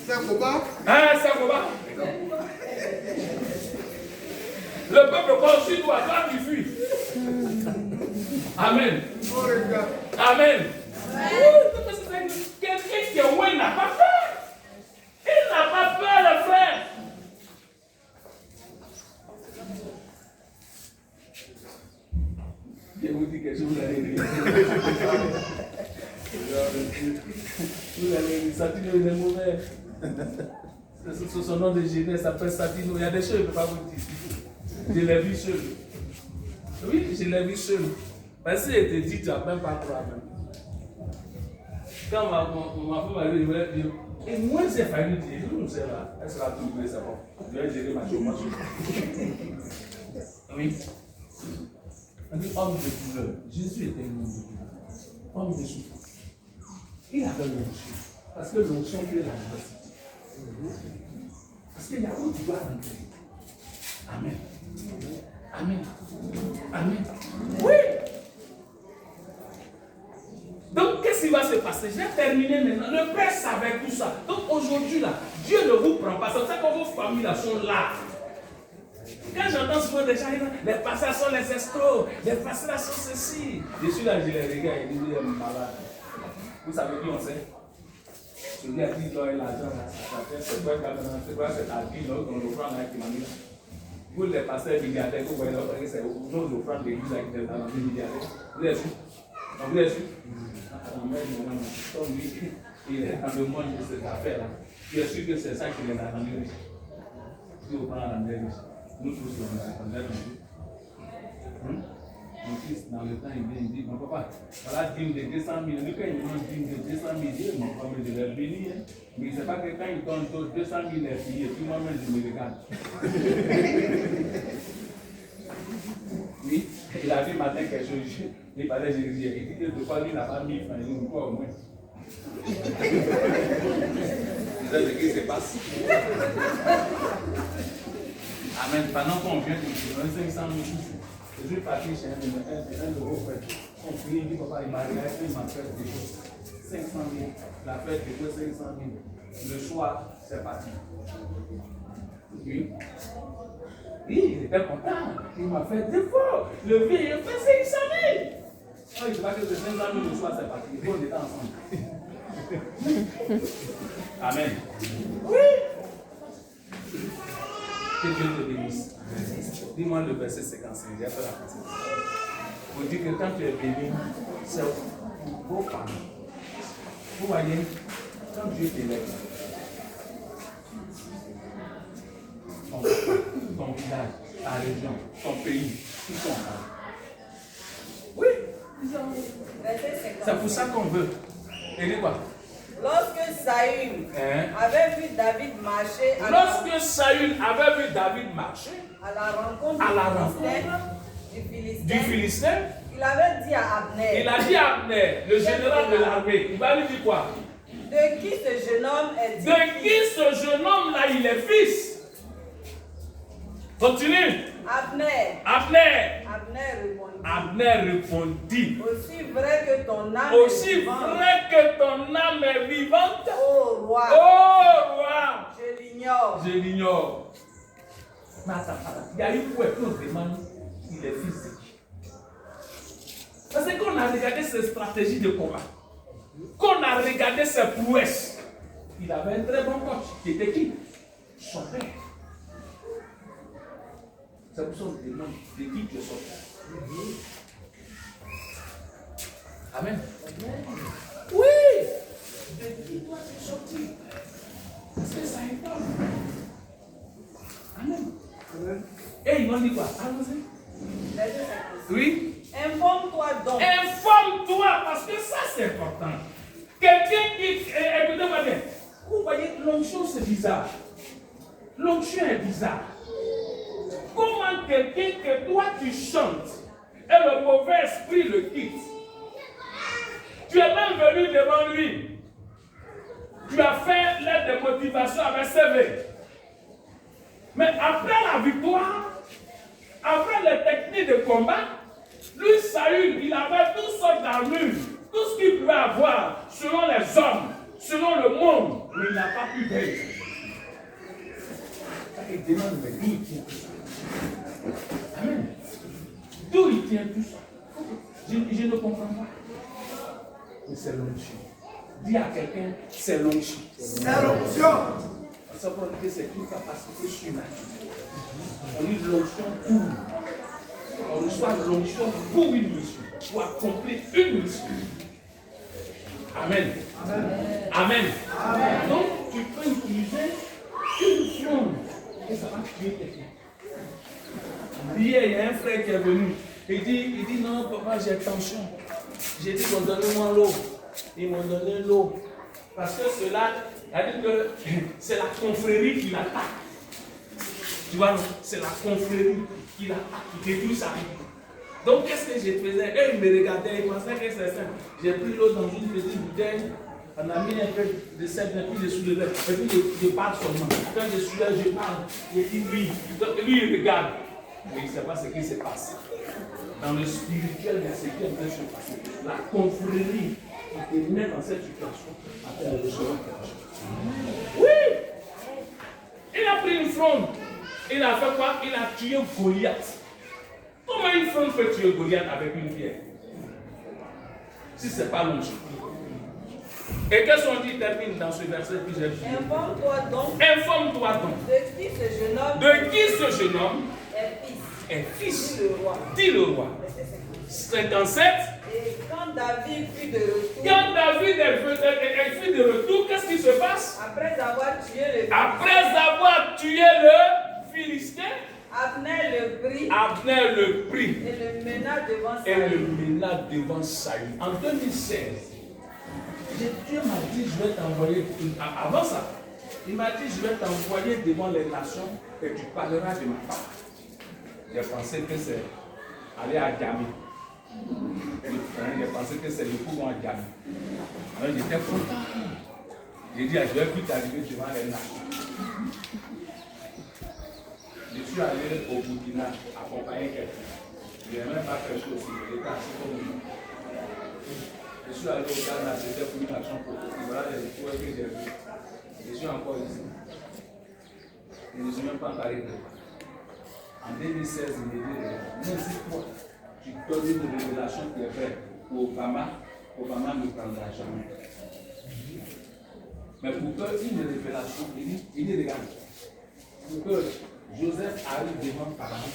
C'est un combat? Hein, c'est un combat. Le peuple conçu toi, toi tu fuis. Amen. Amen. Quelqu'un qui est loin n'a pas peur. Il n'a pas peur, le frère. Je vous dis quelque chose, vous allez rire. Vous allez rire, Satino il est mauvais. C'est son nom de jeunesse, s'appelle Satino. Il y a des choses que je ne peux pas vous dire. Je l'ai vu seul. Oui, je l'ai vu seul. Parce que elle te dit, tu n'as même pas croire même. Quand ma femme m'a dit, je dire, et moi j'ai failli dire, je ne sais pas, elle sera troublée, c'est bon. Je vais gérer ma chômage. Oui. On dit homme de douleur. Jésus était un homme de douleur. Homme de souffrance. Il avait l'onction. Parce que l'onction fait la diversité. Parce qu'il y a où tu dois rentrer. Amen. Amen. Amen. Oui. Donc, qu'est-ce qui va se passer? Je vais terminer maintenant. Le Père savait tout ça. Donc, aujourd'hui, là, Dieu ne vous prend pas. C'est pour ça que vos familles là sont là. Quand j'entends souvent des gens, les pasteurs sont les escrocs, les pasteurs sont ceci. Je suis là, je les regarde et je dis, malade. Vous savez qui on sait? Celui à qui doit l'argent, c'est quoi cette argile dans l'offrande qui m'a mis là? Vous les pasteurs milliardaires, vous voyez là, c'est aux offrandes de l'église qui est dans les milliardaires. Vous êtes sûr? Vous êtes sûr? Comme lui, il est dans le monde de cette affaire-là. Je suis sûr que c'est ça qui est dans le riche. Si vous prenez la riche, nous tous on a mon fils, dans le temps, il vient, il dit, mon papa, voilà, dîme de 200 000. Lui, quand il mange dîme de 200 000, il dit, mon papa, je l'ai béni. Mais c'est pas que quand il donne 200 000 les filles, et puis moi-même, je me regarde. Oui, il a vu matin quelque chose, il parlait, il dit que de quoi lui n'a pas mis, enfin, il nous croit au moins. C'est ce qui se passe. Amen. Pendant qu'on vient de me donner 500 000, je suis parti chez un de vos frères. On prie, il dit, papa, il m'a regardé, il m'a fait des choses. 500 000, la fête des choses, 500 000. Le soir, c'est parti. Oui. Oui, il était content. Il m'a fait des efforts. Le vieux, il a fait 500 000. Oh, il ne sait pas que c'est 500 000 le soir, c'est parti. Il faut on était ensemble. Amen. Oui. Que Dieu te bénisse. Dis-moi le verset 55. J'ai fait la partie. Vous dites que quand tu es béni, c'est pour vos parents. Vous voyez, quand Dieu t'élève, ton village, ta région, ton pays, tout sont ensemble. Oui. C'est pour ça qu'on veut. Et dis quoi? Lorsque Saül avait vu David marcher à la rencontre du Philistin, il avait dit à Abner. Il a dit à Abner, le général de l'armée, il va lui dire quoi? De qui ce jeune homme est-il? De qui ce jeune homme-là, il est fils? Continue. Abner répondit. Aussi vrai que ton âme est vivante. Ô roi. Je l'ignore. Mais attends. Il y a une fois qu'on demande s'il est fils de qui. Parce qu'on a regardé ses stratégies de combat. Qu'on a regardé ses prouesses. Il avait un très bon coach. Qui était qui? Son père. C'est pour ça qu'on te demande de qui tu es sorti. Amen. Oui. De qui toi tu es sorti? Parce que ça importe. Amen. Et ils m'ont dit quoi? Allons-y. Oui. Informe-toi donc. Informe-toi parce que ça c'est important. Quelqu'un qui. Écoutez-moi bien. Vous voyez, l'onction c'est bizarre. L'onction est bizarre. Comment quelqu'un que toi tu chantes et le mauvais esprit le quitte? Tu es même venu devant lui. Tu as fait l'aide de motivation avec CV. Mais après la victoire, après les techniques de combat, lui, Saül, il avait toutes sortes d'armures, tout ce qu'il pouvait avoir, selon les hommes, selon le monde, mais il n'a pas pu vaincre. Il demande, mais d'où il tient tout ça? Amen. D'où il tient tout ça? Je ne comprends pas. Mais c'est l'onction. Dis à quelqu'un, c'est l'onction. C'est l'onction. Ça veut dire que c'est une capacité surnaturelle. On dit l'onction pour. On reçoit l'onction pour une mission, pour accomplir une mission. Amen. Amen. Amen. Donc, tu peux utiliser une flamme et ça va tuer quelqu'un. Hier, il y a un frère qui est venu. Il dit non, papa, j'ai tension. J'ai dit, donnez-moi l'eau. Ils m'ont donné l'eau. Parce que cela, c'est-à-dire que c'est la confrérie qui l'attaque. Tu vois, c'est la confrérie qui l'attaque, qui détruit sa vie. Donc, qu'est-ce que je faisais? Eux, ils me regardaient, ils pensaient que c'est simple. J'ai pris l'eau dans une petite bouteille, on a mis un peu de sel, et puis je soulevais. Et puis je parle seulement. Quand je soulève, je parle. Je dis oui. Donc, lui, il regarde. Mais il ne sait pas ce qui se passe. Dans le spirituel, il y a ce qui est en train de se passer. La confrérie qui te met dans cette situation afin de recevoir quelque chose. Oui! fronde. Il a fait quoi? Il a tué Goliath. Comment une fronde peut tuer Goliath avec une pierre? Si ce n'est pas l'onction. Et qu'est-ce qu'on dit, termine dans ce verset que j'ai vu? Informe-toi donc. Informe-toi donc. De qui ce jeune homme De qui ce jeune homme est est fils? Dit le roi. Dit le roi. 57. Et quand David fut de retour. Quand David est de retour, qu'est-ce qui se passe? Après avoir tué le Philistin, Abner le prit. Et le mena devant Et le Saül. mena devant Saül. En 2016, Dieu m'a dit, je vais t'envoyer, avant ça, il m'a dit, je vais t'envoyer devant les nations et tu parleras de ma part. J'ai pensé que c'est aller à Djamé. J'ai pensé que c'est le courant à Djamé. Alors j'étais content. J'ai dit, je vais vite arriver devant les nations. Je suis allé au Burkina accompagner quelqu'un. Je n'ai même pas fait chose aussi, j'étais assis comme lui. Je suis allé au Ghana, c'était pour une action politique. Voilà les fois que j'ai vu. Je suis encore ici. Je ne suis même pas arrivé. En 2016, il me dit, même si toi, tu donnes une révélation qui est vraie pour Obama ne prendra jamais. Mais pour qu'une révélation, il dit, regarde, pour que Joseph arrive devant Pharaon,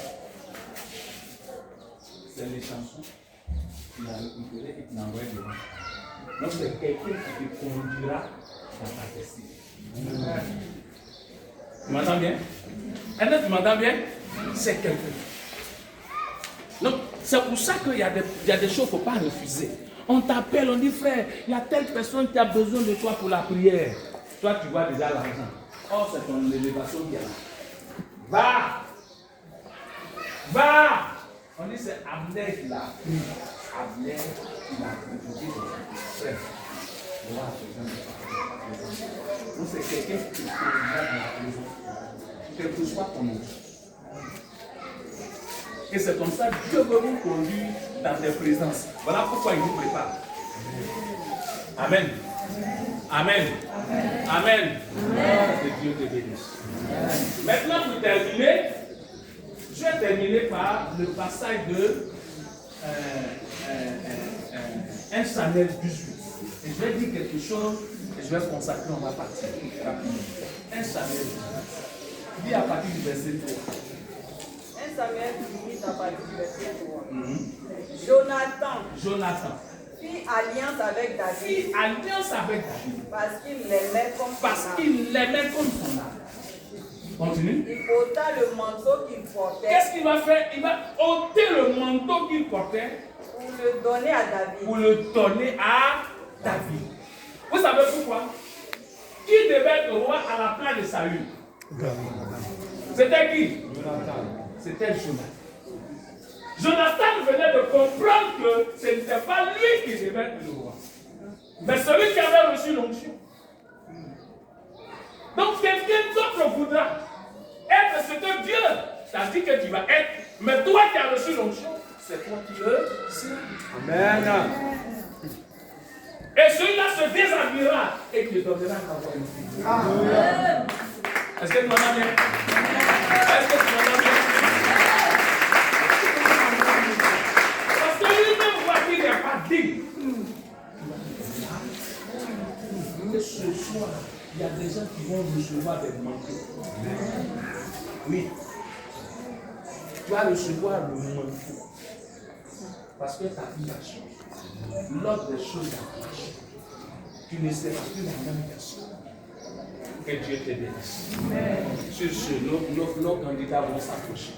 c'est les chansons qu'il a récupérées et qu'il a envoyées devant. Donc c'est quelqu'un qui te conduira dans ta destinée. Tu m'entends bien? Est-ce que tu m'entends bien? C'est quelqu'un. Donc c'est pour ça qu'il y a des choses qu'il ne faut pas refuser. On t'appelle, on dit frère, il y a telle personne qui a besoin de toi pour la prière. Toi tu vois déjà l'argent. Or c'est ton élévation qui est là. Va! On dit c'est Abner qui l'a pris. Abner qui l'a pris. Frère, voilà, donc c'est quelqu'un qui te conduira dans la prison. Quel que soit ton nom. Et c'est comme ça que Dieu veut vous conduire dans tes présences. Voilà pourquoi il vous prépare. Amen. Amen. Amen. Que Dieu te bénisse. Maintenant, pour terminer, je vais terminer par le passage de 1 Samuel 18. Et je vais dire quelque chose et je vais consacrer, on va partir rapidement. 1 Samuel 18. Dis à partir du verset 3. 1 Samuel 18 à partir du verset 3. Jonathan fit alliance avec David. Parce qu'il l'aimait comme son âme. Continue. Il ôta le manteau qu'il portait. Qu'est-ce qu'il va faire? Il va ôter le manteau qu'il portait pour le donner à David. Vous savez pourquoi? Qui devait être roi à la place de Saül? C'était qui? C'était Jonathan. Jonathan venait de comprendre que ce n'était pas lui qui devait être le roi, mais celui qui avait reçu l'onction. Donc quelqu'un d'autre voudra être ce que Dieu t'a dit que tu vas être, mais toi qui as reçu l'onction, c'est toi qui le seras. Amen. Et celui-là se déshabillera et qui te donnera encore une vie. Amen. Est-ce que tu m'entends bien? Est-ce que tu m'entends bien? Parce que lui-même voit qu'il n'est pas digne. Mais ce soir, il y a des gens qui vont recevoir des manteaux. Oui. Tu vas recevoir le manteau. Parce que ta vie a changé. L'ordre des choses a changé. Tu ne seras plus la même personne. Que Dieu te bénisse. Sur ce, nos candidats vont s'approcher.